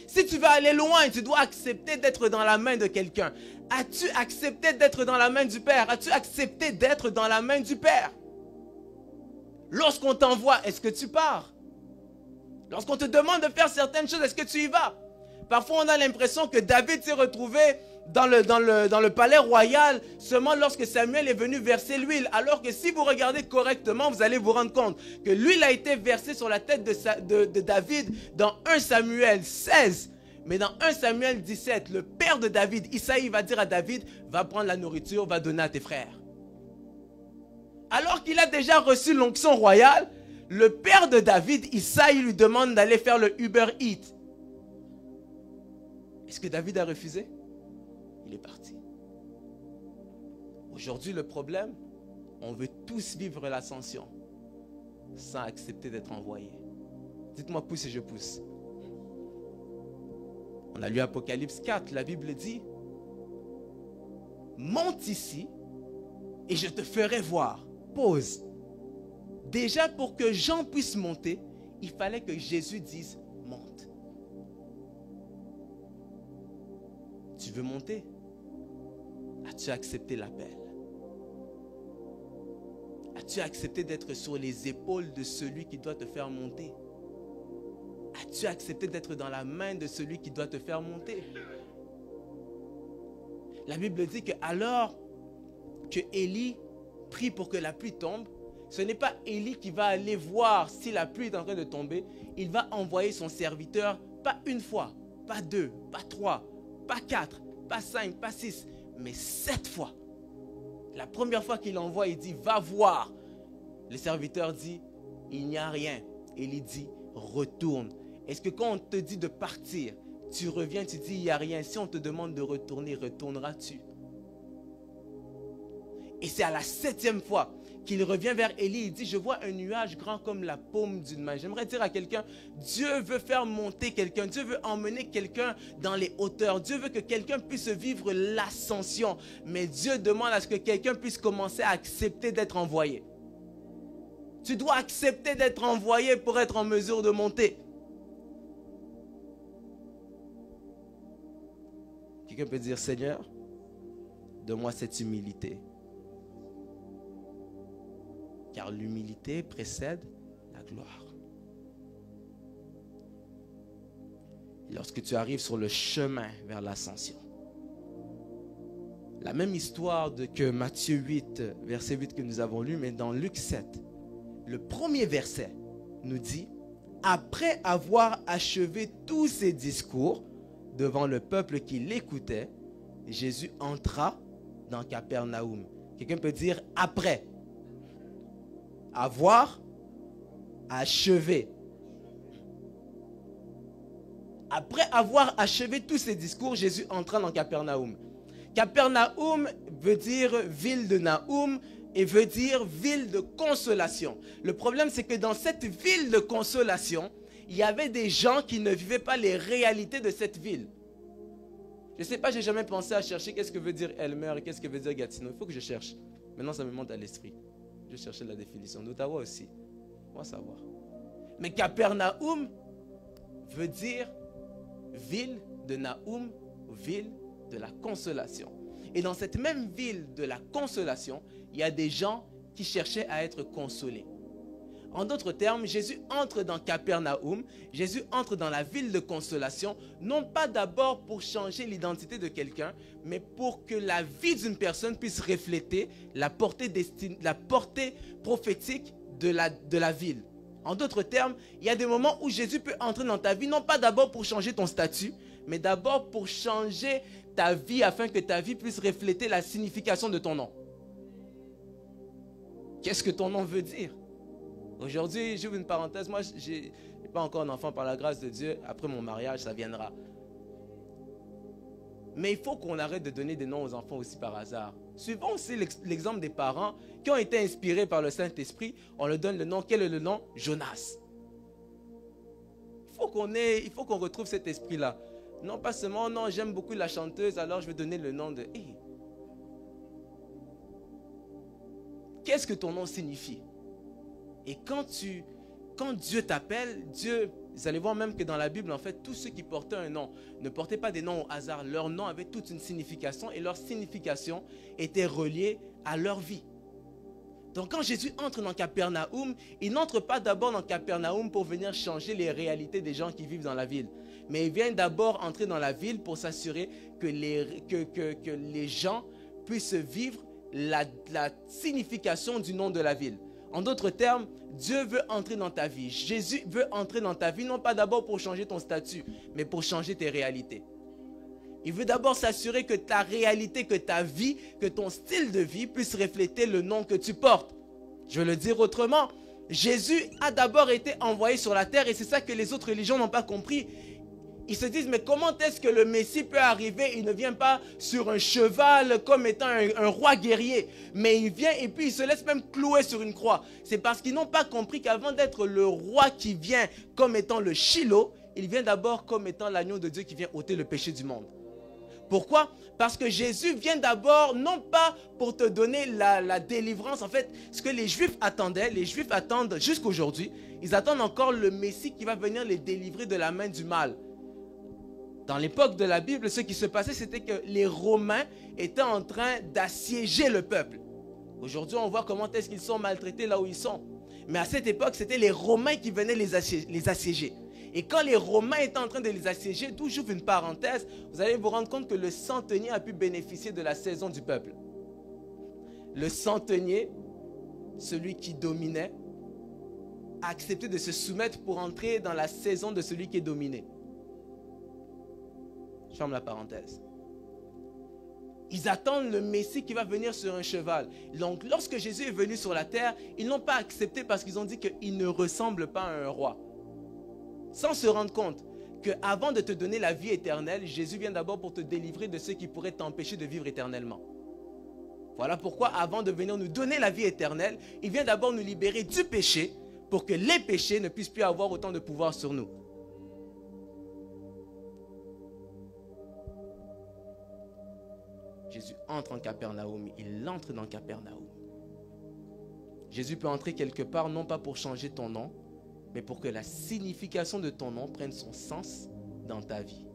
Si tu veux aller loin, tu dois accepter d'être dans la main de quelqu'un. As-tu accepté d'être dans la main du Père? As-tu accepté d'être dans la main du Père? Lorsqu'on t'envoie, est-ce que tu pars? Lorsqu'on te demande de faire certaines choses, est-ce que tu y vas? Parfois, on a l'impression que David s'est retrouvé dans le palais royal seulement lorsque Samuel est venu verser l'huile. Alors que si vous regardez correctement, vous allez vous rendre compte que l'huile a été versée sur la tête de David dans 1 Samuel 16. Mais dans 1 Samuel 17, le père de David, Isaïe, va dire à David, va prendre la nourriture, va donner à tes frères. Alors qu'il a déjà reçu l'onction royale, le père de David, Isaïe, lui demande d'aller faire le Uber Eats. Est-ce que David a refusé? Il est parti. Aujourd'hui, le problème, on veut tous vivre l'ascension sans accepter d'être envoyé. Dites-moi pousse et je pousse. On a lu Apocalypse 4, la Bible dit, monte ici et je te ferai voir. Pause. Déjà, pour que Jean puisse monter, il fallait que Jésus dise monte. Tu veux monter? As-tu accepté l'appel? As-tu accepté d'être sur les épaules de celui qui doit te faire monter? As-tu accepté d'être dans la main de celui qui doit te faire monter? La Bible dit que alors que Élie prie pour que la pluie tombe, ce n'est pas Élie qui va aller voir si la pluie est en train de tomber. Il va envoyer son serviteur, pas une fois, pas deux, pas trois, pas quatre, pas cinq, pas six, mais 7 fois. La première fois qu'il envoie, il dit, va voir. Le serviteur dit, il n'y a rien. Élie dit, retourne. Est-ce que quand on te dit de partir, tu reviens, tu dis, il n'y a rien. Si on te demande de retourner, retourneras-tu? Et c'est à la 7e fois qu'il revient vers Élie. Il dit, je vois un nuage grand comme la paume d'une main. J'aimerais dire à quelqu'un, Dieu veut faire monter quelqu'un. Dieu veut emmener quelqu'un dans les hauteurs. Dieu veut que quelqu'un puisse vivre l'ascension. Mais Dieu demande à ce que quelqu'un puisse commencer à accepter d'être envoyé. Tu dois accepter d'être envoyé pour être en mesure de monter. Quelqu'un peut dire, Seigneur, donne-moi cette humilité. Car l'humilité précède la gloire. Et lorsque tu arrives sur le chemin vers l'ascension, la même histoire que Matthieu 8, verset 8 que nous avons lu, mais dans Luc 7, le premier verset nous dit, après avoir achevé tous ses discours devant le peuple qui l'écoutait, Jésus entra dans Capernaum. Quelqu'un peut dire après. Avoir achevé. Après avoir achevé tous ses discours, Jésus entra dans Capernaum. Capernaum veut dire ville de Naoum et veut dire ville de consolation. Le problème, c'est que dans cette ville de consolation, il y avait des gens qui ne vivaient pas les réalités de cette ville. Je ne sais pas, je n'ai jamais pensé à chercher qu'est-ce que veut dire Elmer et qu'est-ce que veut dire Gatineau. Il faut que je cherche. Maintenant, ça me monte à l'esprit. Je cherchais la définition. D'Ottawa aussi. On va savoir. Mais Capernaum veut dire ville de Naoum, ville de la consolation. Et dans cette même ville de la consolation, il y a des gens qui cherchaient à être consolés. En d'autres termes, Jésus entre dans Capernaum, Jésus entre dans la ville de consolation, non pas d'abord pour changer l'identité de quelqu'un, mais pour que la vie d'une personne puisse refléter la portée prophétique de la ville. En d'autres termes, il y a des moments où Jésus peut entrer dans ta vie, non pas d'abord pour changer ton statut, mais d'abord pour changer ta vie afin que ta vie puisse refléter la signification de ton nom. Qu'est-ce que ton nom veut dire? Aujourd'hui, j'ouvre une parenthèse, moi je n'ai pas encore un enfant par la grâce de Dieu, après mon mariage ça viendra. Mais il faut qu'on arrête de donner des noms aux enfants aussi par hasard. Suivons aussi l'exemple des parents qui ont été inspirés par le Saint-Esprit, on leur donne le nom, quel est le nom? Jonas. Il faut qu'on retrouve cet esprit-là. Non pas seulement, non j'aime beaucoup la chanteuse, alors je vais donner le nom de... Hey. Qu'est-ce que ton nom signifie? Et quand Dieu t'appelle, vous allez voir même que dans la Bible, en fait, tous ceux qui portaient un nom ne portaient pas des noms au hasard. Leur nom avait toute une signification et leur signification était reliée à leur vie. Donc quand Jésus entre dans Capernaum, il n'entre pas d'abord dans Capernaum pour venir changer les réalités des gens qui vivent dans la ville. Mais il vient d'abord entrer dans la ville pour s'assurer que les gens puissent vivre la signification du nom de la ville. En d'autres termes, Dieu veut entrer dans ta vie. Jésus veut entrer dans ta vie, non pas d'abord pour changer ton statut, mais pour changer tes réalités. Il veut d'abord s'assurer que ta réalité, que ta vie, que ton style de vie puisse refléter le nom que tu portes. Je vais le dire autrement. Jésus a d'abord été envoyé sur la terre et c'est ça que les autres religions n'ont pas compris. Ils se disent, mais comment est-ce que le Messie peut arriver? Il ne vient pas sur un cheval comme étant un roi guerrier. Mais il vient et puis il se laisse même clouer sur une croix. C'est parce qu'ils n'ont pas compris qu'avant d'être le roi qui vient comme étant le Shiloh, il vient d'abord comme étant l'agneau de Dieu qui vient ôter le péché du monde. Pourquoi? Parce que Jésus vient d'abord, non pas pour te donner la délivrance. En fait, ce que les Juifs attendaient, les Juifs attendent jusqu'aujourd'hui, ils attendent encore le Messie qui va venir les délivrer de la main du mal. Dans l'époque de la Bible, ce qui se passait, c'était que les Romains étaient en train d'assiéger le peuple. Aujourd'hui, on voit comment est-ce qu'ils sont maltraités là où ils sont. Mais à cette époque, c'était les Romains qui venaient les assiéger. Et quand les Romains étaient en train de les assiéger, d'où j'ouvre une parenthèse, vous allez vous rendre compte que le centenier a pu bénéficier de la saison du peuple. Le centenier, celui qui dominait, a accepté de se soumettre pour entrer dans la saison de celui qui est dominé. Je ferme la parenthèse. Ils attendent le Messie qui va venir sur un cheval. Donc, lorsque Jésus est venu sur la terre, ils n'ont pas accepté parce qu'ils ont dit qu'il ne ressemble pas à un roi. Sans se rendre compte qu'avant de te donner la vie éternelle, Jésus vient d'abord pour te délivrer de ceux qui pourraient t'empêcher de vivre éternellement. Voilà pourquoi, avant de venir nous donner la vie éternelle, il vient d'abord nous libérer du péché pour que les péchés ne puissent plus avoir autant de pouvoir sur nous. Jésus entre en Capernaum, il entre dans Capernaum. Jésus peut entrer quelque part, non pas pour changer ton nom, mais pour que la signification de ton nom prenne son sens dans ta vie.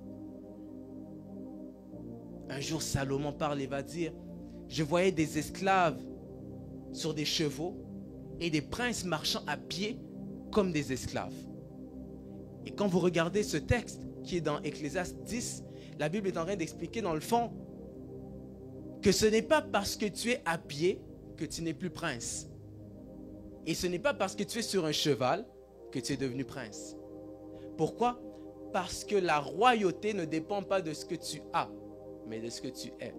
Un jour, Salomon parle et va dire, je voyais des esclaves sur des chevaux et des princes marchant à pied comme des esclaves. Et quand vous regardez ce texte qui est dans Ecclésiaste 10, la Bible est en train d'expliquer dans le fond que ce n'est pas parce que tu es à pied que tu n'es plus prince. Et ce n'est pas parce que tu es sur un cheval que tu es devenu prince. Pourquoi? Parce que la royauté ne dépend pas de ce que tu as, mais de ce que tu es.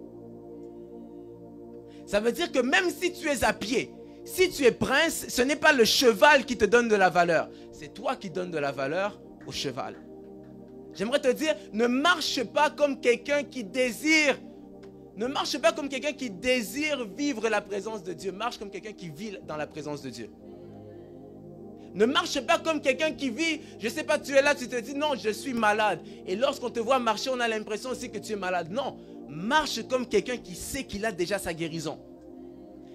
Ça veut dire que même si tu es à pied, si tu es prince, ce n'est pas le cheval qui te donne de la valeur. C'est toi qui donnes de la valeur au cheval. J'aimerais te dire, ne marche pas comme quelqu'un qui désire. Ne marche pas comme quelqu'un qui désire vivre la présence de Dieu. Marche comme quelqu'un qui vit dans la présence de Dieu. Ne marche pas comme quelqu'un qui vit, je ne sais pas, tu es là, tu te dis, non, je suis malade. Et lorsqu'on te voit marcher, on a l'impression aussi que tu es malade. Non, marche comme quelqu'un qui sait qu'il a déjà sa guérison.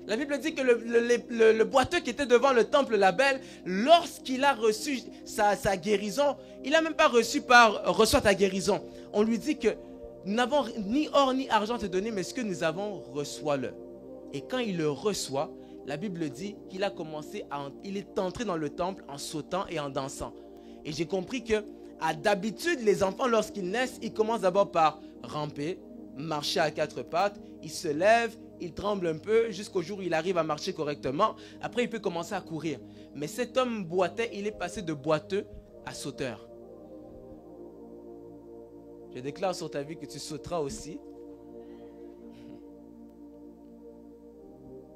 La Bible dit que le boiteux qui était devant le temple Label, lorsqu'il a reçu sa guérison, il n'a même pas reçu reçoit ta guérison. On lui dit que nous n'avons ni or ni argent à te donner, mais ce que nous avons, reçois-le. Et quand il le reçoit, la Bible dit qu'il a commencé il est entré dans le temple en sautant et en dansant. Et j'ai compris que d'habitude, les enfants, lorsqu'ils naissent, ils commencent d'abord par ramper, marcher à quatre pattes, ils se lèvent, ils tremblent un peu jusqu'au jour où il arrive à marcher correctement. Après, il peut commencer à courir. Mais cet homme boitait, il est passé de boiteux à sauteur. Je déclare sur ta vie que tu sauteras aussi.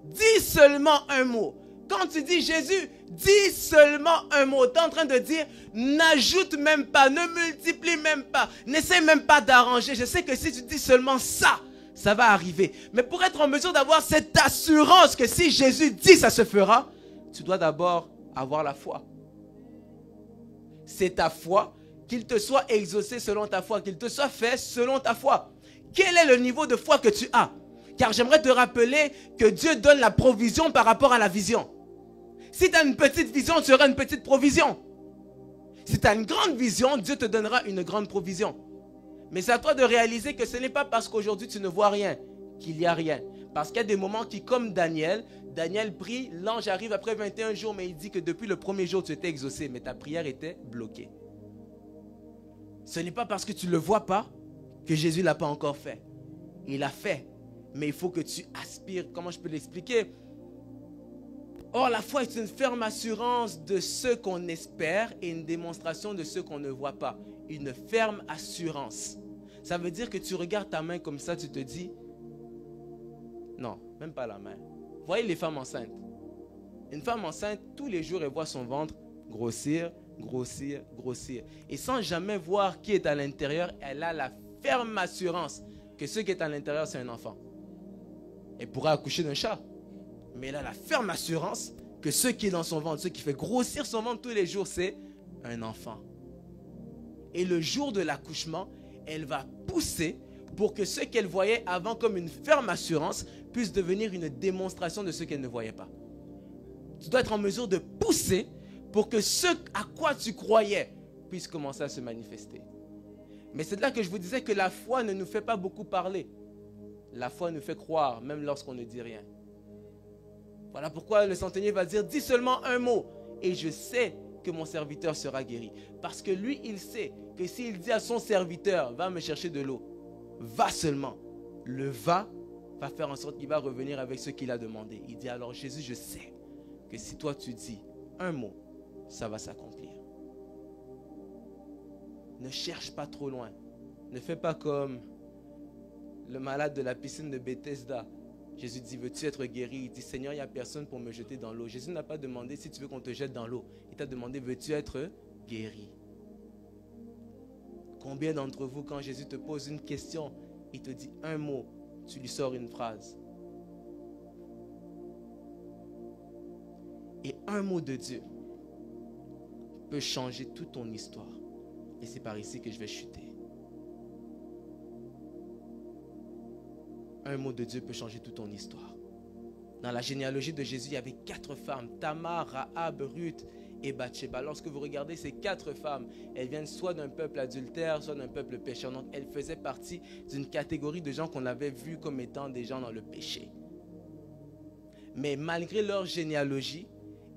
Dis seulement un mot. Quand tu dis Jésus, dis seulement un mot. Tu es en train de dire, n'ajoute même pas, ne multiplie même pas, n'essaie même pas d'arranger. Je sais que si tu dis seulement ça, ça va arriver. Mais pour être en mesure d'avoir cette assurance que si Jésus dit ça se fera, tu dois d'abord avoir la foi. C'est ta foi, qu'il te soit exaucé selon ta foi, qu'il te soit fait selon ta foi. Quel est le niveau de foi que tu as? Car j'aimerais te rappeler que Dieu donne la provision par rapport à la vision. Si tu as une petite vision, tu auras une petite provision. Si tu as une grande vision, Dieu te donnera une grande provision. Mais c'est à toi de réaliser que ce n'est pas parce qu'aujourd'hui tu ne vois rien qu'il n'y a rien. Parce qu'il y a des moments qui, comme Daniel prie, l'ange arrive après 21 jours, mais il dit que depuis le premier jour tu étais exaucé, mais ta prière était bloquée. Ce n'est pas parce que tu ne le vois pas que Jésus ne l'a pas encore fait. Il l'a fait. Mais il faut que tu aspires. Comment je peux l'expliquer? Or, la foi est une ferme assurance de ce qu'on espère et une démonstration de ce qu'on ne voit pas. Une ferme assurance. Ça veut dire que tu regardes ta main comme ça, tu te dis, non, même pas la main. Voyez les femmes enceintes. Une femme enceinte, tous les jours, elle voit son ventre grossir, grossir, grossir. Et sans jamais voir qui est à l'intérieur, elle a la ferme assurance que ce qui est à l'intérieur, c'est un enfant. Elle pourra accoucher d'un chat. Mais elle a la ferme assurance que ce qui est dans son ventre, ce qui fait grossir son ventre tous les jours, c'est un enfant. Et le jour de l'accouchement, elle va pousser pour que ce qu'elle voyait avant comme une ferme assurance puisse devenir une démonstration de ce qu'elle ne voyait pas. Tu dois être en mesure de pousser pour que ce à quoi tu croyais puisse commencer à se manifester. Mais c'est là que je vous disais que la foi ne nous fait pas beaucoup parler. La foi nous fait croire, même lorsqu'on ne dit rien. Voilà pourquoi le centenier va dire, dis seulement un mot, et je sais que mon serviteur sera guéri. Parce que lui, il sait que s'il dit à son serviteur, va me chercher de l'eau, va seulement, le va faire en sorte qu'il va revenir avec ce qu'il a demandé. Il dit, alors Jésus, je sais que si toi tu dis un mot, ça va s'accomplir. Ne cherche pas trop loin. Ne fais pas comme le malade de la piscine de Bethesda. Jésus dit, veux-tu être guéri? Il dit, Seigneur, il n'y a personne pour me jeter dans l'eau. Jésus n'a pas demandé si tu veux qu'on te jette dans l'eau. Il t'a demandé, veux-tu être guéri? Combien d'entre vous, quand Jésus te pose une question, il te dit un mot, tu lui sors une phrase? Et un mot de Dieu peut changer toute ton histoire. Et c'est par ici que je vais chuter. Un mot de Dieu peut changer toute ton histoire. Dans la généalogie de Jésus, il y avait 4 femmes, Tamar, Rahab, Ruth et Bathsheba. Lorsque vous regardez ces 4 femmes, elles viennent soit d'un peuple adultère, soit d'un peuple pécheur. Donc elles faisaient partie d'une catégorie de gens qu'on avait vus comme étant des gens dans le péché. Mais malgré leur généalogie,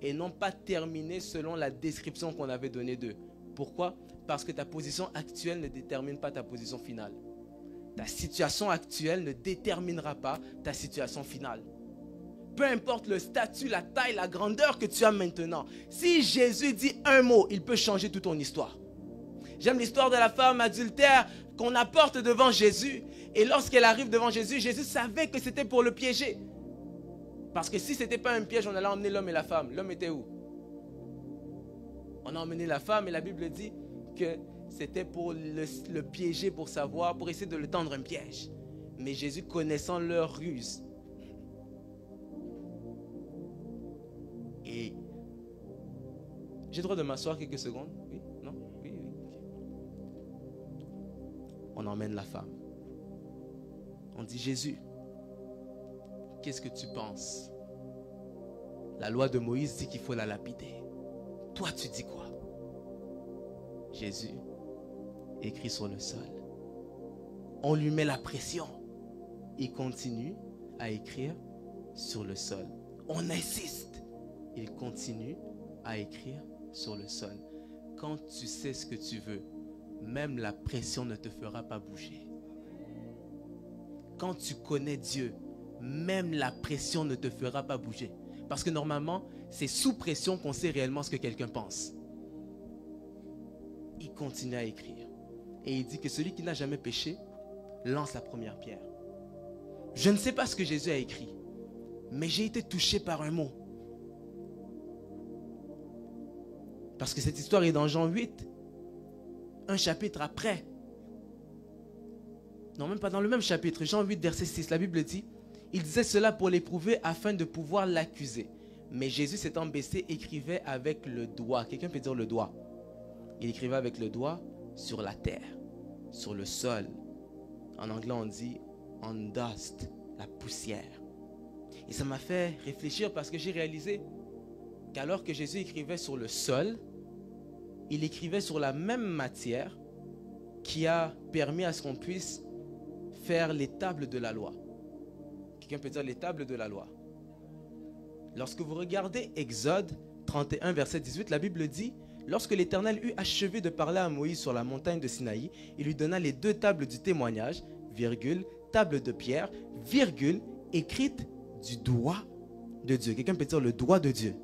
elles n'ont pas terminé selon la description qu'on avait donnée d'eux. Pourquoi? Parce que ta position actuelle ne détermine pas ta position finale. Ta situation actuelle ne déterminera pas ta situation finale. Peu importe le statut, la taille, la grandeur que tu as maintenant. Si Jésus dit un mot, il peut changer toute ton histoire. J'aime l'histoire de la femme adultère qu'on apporte devant Jésus. Et lorsqu'elle arrive devant Jésus, Jésus savait que c'était pour le piéger. Parce que si ce n'était pas un piège, on allait emmener l'homme et la femme. L'homme était où? On a emmené la femme et la Bible dit que c'était pour le piéger, pour savoir, pour essayer de le tendre un piège. Mais Jésus, connaissant leur ruse, et j'ai le droit de m'asseoir quelques secondes? Oui? Non? Oui, oui. On emmène la femme. On dit, Jésus, qu'est-ce que tu penses? La loi de Moïse dit qu'il faut la lapider. Toi, tu dis quoi? Jésus écrit sur le sol. On lui met la pression. Il continue à écrire sur le sol. On insiste. Il continue à écrire sur le sol. Quand tu sais ce que tu veux, même la pression ne te fera pas bouger. Quand tu connais Dieu, même la pression ne te fera pas bouger. Parce que normalement, c'est sous pression qu'on sait réellement ce que quelqu'un pense. Il continue à écrire. Et il dit que celui qui n'a jamais péché lance la première pierre. Je ne sais pas ce que Jésus a écrit, mais j'ai été touché par un mot. Parce que cette histoire est dans Jean 8, un chapitre après. Non, même pas dans le même chapitre. Jean 8, verset 6, la Bible dit, il disait cela pour l'éprouver afin de pouvoir l'accuser. Mais Jésus s'étant baissé, écrivait avec le doigt. Quelqu'un peut dire le doigt? Il écrivait avec le doigt sur la terre, sur le sol. En anglais, on dit on dust, la poussière. Et ça m'a fait réfléchir parce que j'ai réalisé qu'alors que Jésus écrivait sur le sol, il écrivait sur la même matière qui a permis à ce qu'on puisse faire les tables de la loi. Quelqu'un peut dire les tables de la loi? Lorsque vous regardez Exode 31, verset 18, la Bible dit, lorsque l'Éternel eut achevé de parler à Moïse sur la montagne de Sinaï, il lui donna les 2 tables du témoignage, virgule, table de pierre, virgule, écrite du doigt de Dieu. Quelqu'un peut dire le doigt de Dieu.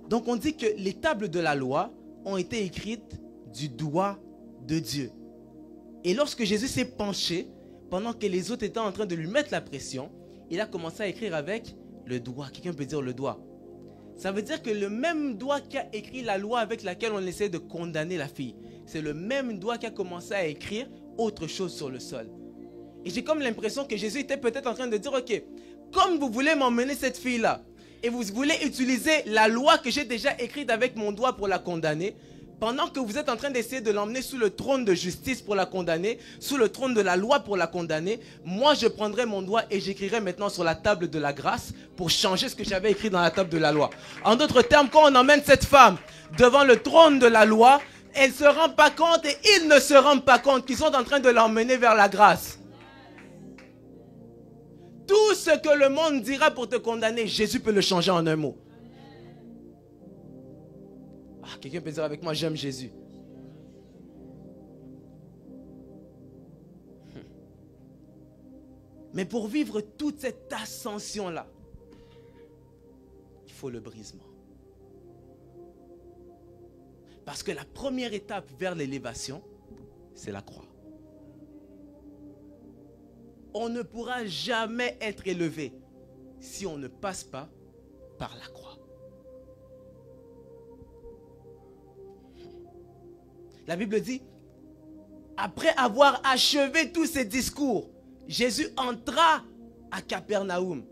Donc on dit que les tables de la loi ont été écrites du doigt de Dieu. Et lorsque Jésus s'est penché, pendant que les autres étaient en train de lui mettre la pression, il a commencé à écrire avec le doigt. Quelqu'un peut dire le doigt. Ça veut dire que le même doigt qui a écrit la loi avec laquelle on essaie de condamner la fille, c'est le même doigt qui a commencé à écrire autre chose sur le sol. Et j'ai comme l'impression que Jésus était peut-être en train de dire, ok, comme vous voulez m'emmener cette fille-là, et vous voulez utiliser la loi que j'ai déjà écrite avec mon doigt pour la condamner, pendant que vous êtes en train d'essayer de l'emmener sous le trône de justice pour la condamner, sous le trône de la loi pour la condamner, moi je prendrai mon doigt et j'écrirai maintenant sur la table de la grâce pour changer ce que j'avais écrit dans la table de la loi. En d'autres termes, quand on emmène cette femme devant le trône de la loi, elle ne se rend pas compte et ils ne se rendent pas compte qu'ils sont en train de l'emmener vers la grâce. Tout ce que le monde dira pour te condamner, Jésus peut le changer en un mot. Ah, quelqu'un peut dire avec moi, j'aime Jésus. Mais pour vivre toute cette ascension-là, il faut le brisement. Parce que la première étape vers l'élévation, c'est la croix. On ne pourra jamais être élevé si on ne passe pas par la croix. La Bible dit, après avoir achevé tous ses discours, Jésus entra à Capernaum.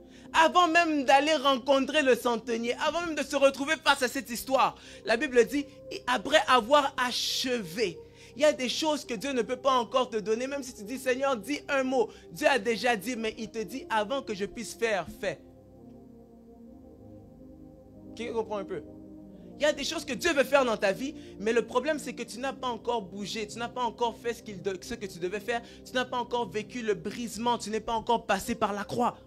Avant même d'aller rencontrer le centenier, avant même de se retrouver face à cette histoire, la Bible dit, après avoir achevé, il y a des choses que Dieu ne peut pas encore te donner, même si tu dis, Seigneur, dis un mot. Dieu a déjà dit, mais il te dit, avant que je puisse faire, fais. Qui comprend un peu? Il y a des choses que Dieu veut faire dans ta vie, mais le problème c'est que tu n'as pas encore bougé, tu n'as pas encore fait ce que tu devais faire, tu n'as pas encore vécu le brisement, tu n'es pas encore passé par la croix.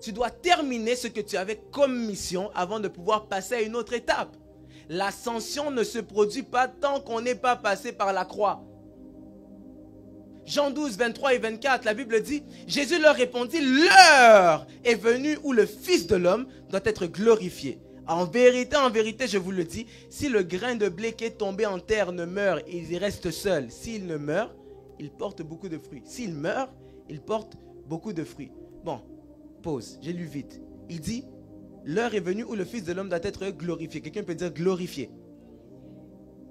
Tu dois terminer ce que tu avais comme mission avant de pouvoir passer à une autre étape. L'ascension ne se produit pas tant qu'on n'est pas passé par la croix. Jean 12, 23 et 24, la Bible dit, Jésus leur répondit, l'heure est venue où le Fils de l'homme doit être glorifié. En vérité, je vous le dis, si le grain de blé qui est tombé en terre ne meurt, il y reste seul. S'il ne meurt, il porte beaucoup de fruits. S'il meurt, il porte beaucoup de fruits. Bon, pause, j'ai lu vite. Il dit, l'heure est venue où le Fils de l'homme doit être glorifié. Quelqu'un peut dire glorifié.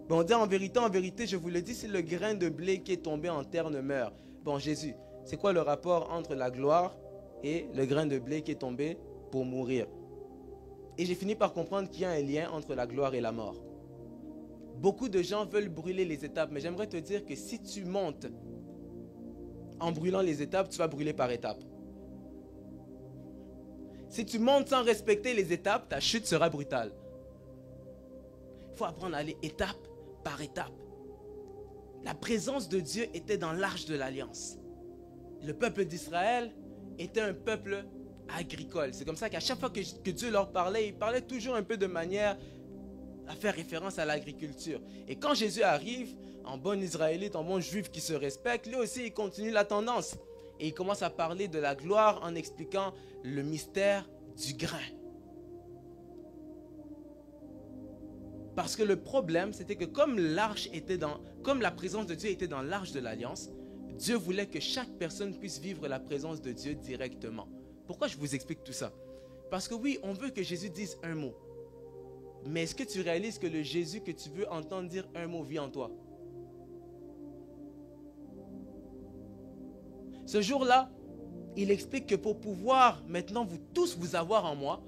Bon, on dit en vérité, je vous le dis, si le grain de blé qui est tombé en terre ne meurt. Bon, Jésus, c'est quoi le rapport entre la gloire et le grain de blé qui est tombé pour mourir? Et j'ai fini par comprendre qu'il y a un lien entre la gloire et la mort. Beaucoup de gens veulent brûler les étapes, mais j'aimerais te dire que si tu montes en brûlant les étapes, tu vas brûler par étapes. Si tu montes sans respecter les étapes, ta chute sera brutale. Il faut apprendre à aller étape par étape. La présence de Dieu était dans l'arche de l'alliance. Le peuple d'Israël était un peuple agricole. C'est comme ça qu'à chaque fois que Dieu leur parlait, il parlait toujours un peu de manière à faire référence à l'agriculture. Et quand Jésus arrive, en bon israélite, en bon juif qui se respecte, lui aussi il continue la tendance. Et il commence à parler de la gloire en expliquant le mystère du grain. Parce que le problème, c'était que comme la présence de Dieu était dans l'arche de l'alliance, Dieu voulait que chaque personne puisse vivre la présence de Dieu directement. Pourquoi je vous explique tout ça? Parce que oui, on veut que Jésus dise un mot. Mais est-ce que tu réalises que le Jésus que tu veux entendre dire un mot vit en toi? Ce jour-là, il explique que pour pouvoir maintenant vous tous vous avoir en moi,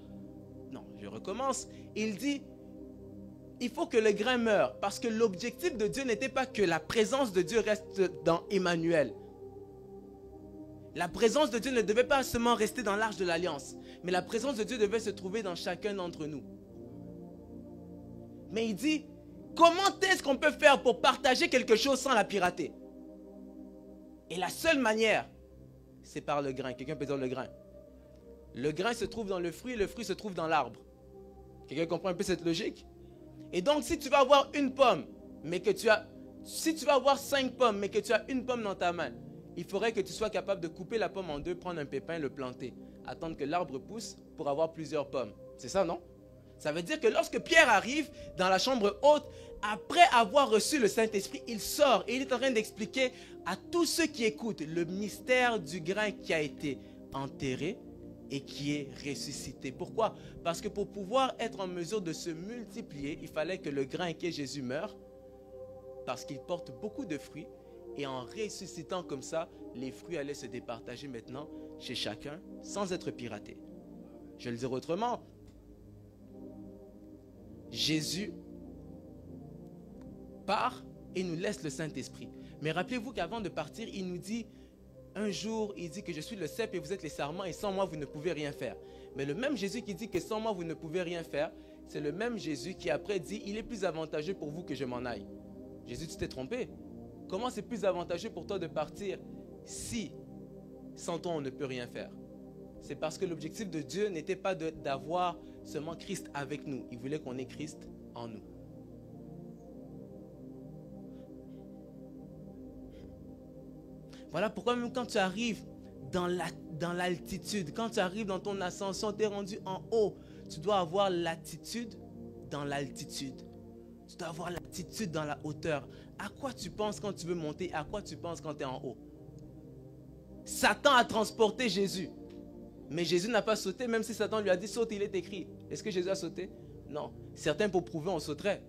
non, je recommence, il dit, il faut que le grain meure, parce que l'objectif de Dieu n'était pas que la présence de Dieu reste dans Emmanuel. La présence de Dieu ne devait pas seulement rester dans l'arche de l'alliance, mais la présence de Dieu devait se trouver dans chacun d'entre nous. Mais il dit, comment est-ce qu'on peut faire pour partager quelque chose sans la pirater? Et la seule manière, c'est par le grain. Quelqu'un peut dire le grain. Le grain se trouve dans le fruit se trouve dans l'arbre. Quelqu'un comprend un peu cette logique? Et donc, si tu vas avoir une pomme, si tu vas avoir 5 pommes, mais que tu as une pomme dans ta main, il faudrait que tu sois capable de couper la pomme en deux, prendre un pépin, le planter, attendre que l'arbre pousse pour avoir plusieurs pommes. C'est ça, non? Ça veut dire que lorsque Pierre arrive dans la chambre haute, après avoir reçu le Saint-Esprit, il sort et il est en train d'expliquer à tous ceux qui écoutent le mystère du grain qui a été enterré et qui est ressuscité. Pourquoi? Parce que pour pouvoir être en mesure de se multiplier, il fallait que le grain qui est Jésus meure, parce qu'il porte beaucoup de fruits, et en ressuscitant comme ça, les fruits allaient se départager maintenant chez chacun sans être piratés. Je vais le dire autrement. Jésus part et nous laisse le Saint-Esprit. Mais rappelez-vous qu'avant de partir, il nous dit, un jour, il dit que je suis le cep et vous êtes les sarments et sans moi, vous ne pouvez rien faire. Mais le même Jésus qui dit que sans moi, vous ne pouvez rien faire, c'est le même Jésus qui après dit, il est plus avantageux pour vous que je m'en aille. Jésus, tu t'es trompé. Comment c'est plus avantageux pour toi de partir si sans toi, on ne peut rien faire? C'est parce que l'objectif de Dieu n'était pas d'avoir seulement Christ avec nous. Il voulait qu'on ait Christ en nous. Voilà pourquoi même quand tu arrives dans l'altitude, quand tu arrives dans ton ascension, tu es rendu en haut, tu dois avoir l'attitude dans l'altitude. Tu dois avoir l'attitude dans la hauteur. À quoi tu penses quand tu veux monter? À quoi tu penses quand tu es en haut? Satan a transporté Jésus. Mais Jésus n'a pas sauté, même si Satan lui a dit saute, il est écrit. Est-ce que Jésus a sauté? Non. Certains pour prouver, on sauterait.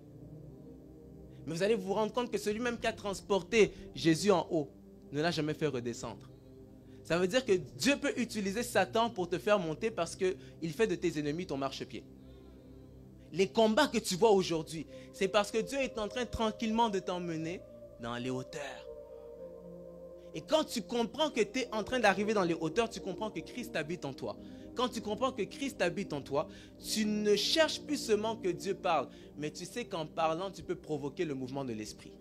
Mais vous allez vous rendre compte que celui même qui a transporté Jésus en haut ne l'a jamais fait redescendre. Ça veut dire que Dieu peut utiliser Satan pour te faire monter parce qu'il fait de tes ennemis ton marchepied. Les combats que tu vois aujourd'hui, c'est parce que Dieu est en train tranquillement de t'emmener dans les hauteurs. Et quand tu comprends que tu es en train d'arriver dans les hauteurs, tu comprends que Christ habite en toi. Quand tu comprends que Christ habite en toi, tu ne cherches plus seulement que Dieu parle, mais tu sais qu'en parlant, tu peux provoquer le mouvement de l'esprit.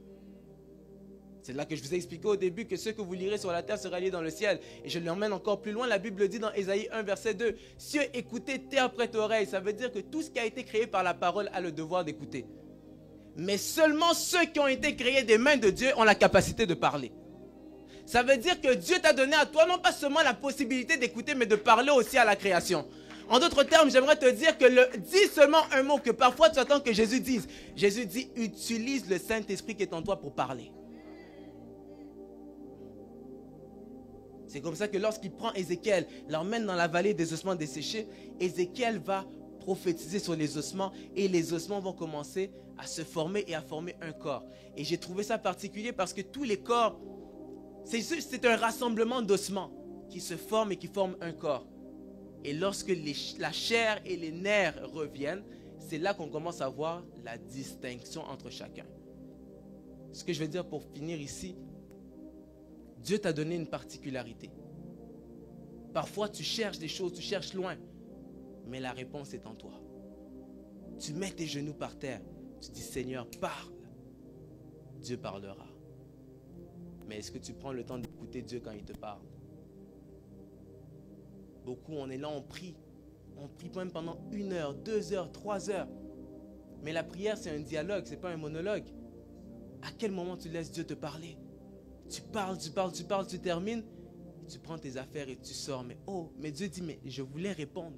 C'est là que je vous ai expliqué au début que ce que vous lirez sur la terre sera lié dans le ciel. Et je l'emmène encore plus loin. La Bible dit dans Ésaïe 1, verset 2, « Cieux, écoutez, terre prête oreille. » Ça veut dire que tout ce qui a été créé par la parole a le devoir d'écouter. Mais seulement ceux qui ont été créés des mains de Dieu ont la capacité de parler. Ça veut dire que Dieu t'a donné à toi non pas seulement la possibilité d'écouter, mais de parler aussi à la création. En d'autres termes, j'aimerais te dire que dis seulement un mot que parfois tu attends que Jésus dise. Jésus dit, utilise le Saint-Esprit qui est en toi pour parler. C'est comme ça que lorsqu'il prend Ézéchiel, l'emmène dans la vallée des ossements desséchés, Ézéchiel va prophétiser sur les ossements et les ossements vont commencer à se former et à former un corps. Et j'ai trouvé ça particulier parce que tous les corps, c'est un rassemblement d'ossements qui se forment et qui forment un corps. Et lorsque la chair et les nerfs reviennent, c'est là qu'on commence à voir la distinction entre chacun. Ce que je veux dire pour finir ici, Dieu t'a donné une particularité. Parfois, tu cherches des choses, tu cherches loin, mais la réponse est en toi. Tu mets tes genoux par terre, tu dis, Seigneur, parle. Dieu parlera. Mais est-ce que tu prends le temps d'écouter Dieu quand il te parle? Beaucoup, on est là, on prie. On prie même pendant 1 heure, 2 heures, 3 heures. Mais la prière, c'est un dialogue, ce n'est pas un monologue. À quel moment tu laisses Dieu te parler? Tu parles, tu termines, tu prends tes affaires et tu sors. Mais Dieu dit, mais je voulais répondre.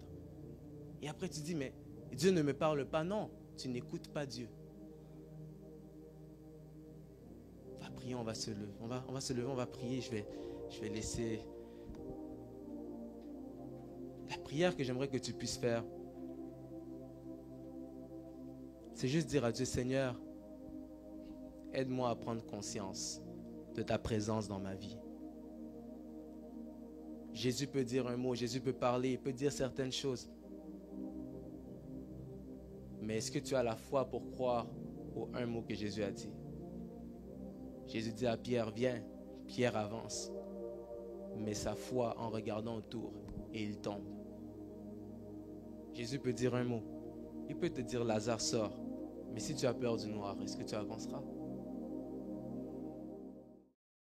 Et après tu dis, mais Dieu ne me parle pas. Non, tu n'écoutes pas Dieu. On va prier, on va se lever. On va se lever, on va prier. Je vais laisser la prière que j'aimerais que tu puisses faire. C'est juste dire à Dieu, Seigneur, aide-moi à prendre conscience de ta présence dans ma vie. Jésus peut dire un mot, Jésus peut parler, il peut dire certaines choses. Mais est-ce que tu as la foi pour croire au un mot que Jésus a dit? Jésus dit à Pierre, viens. Pierre avance. Mais sa foi en regardant autour et il tombe. Jésus peut dire un mot. Il peut te dire, Lazare sort. Mais si tu as peur du noir, est-ce que tu avanceras?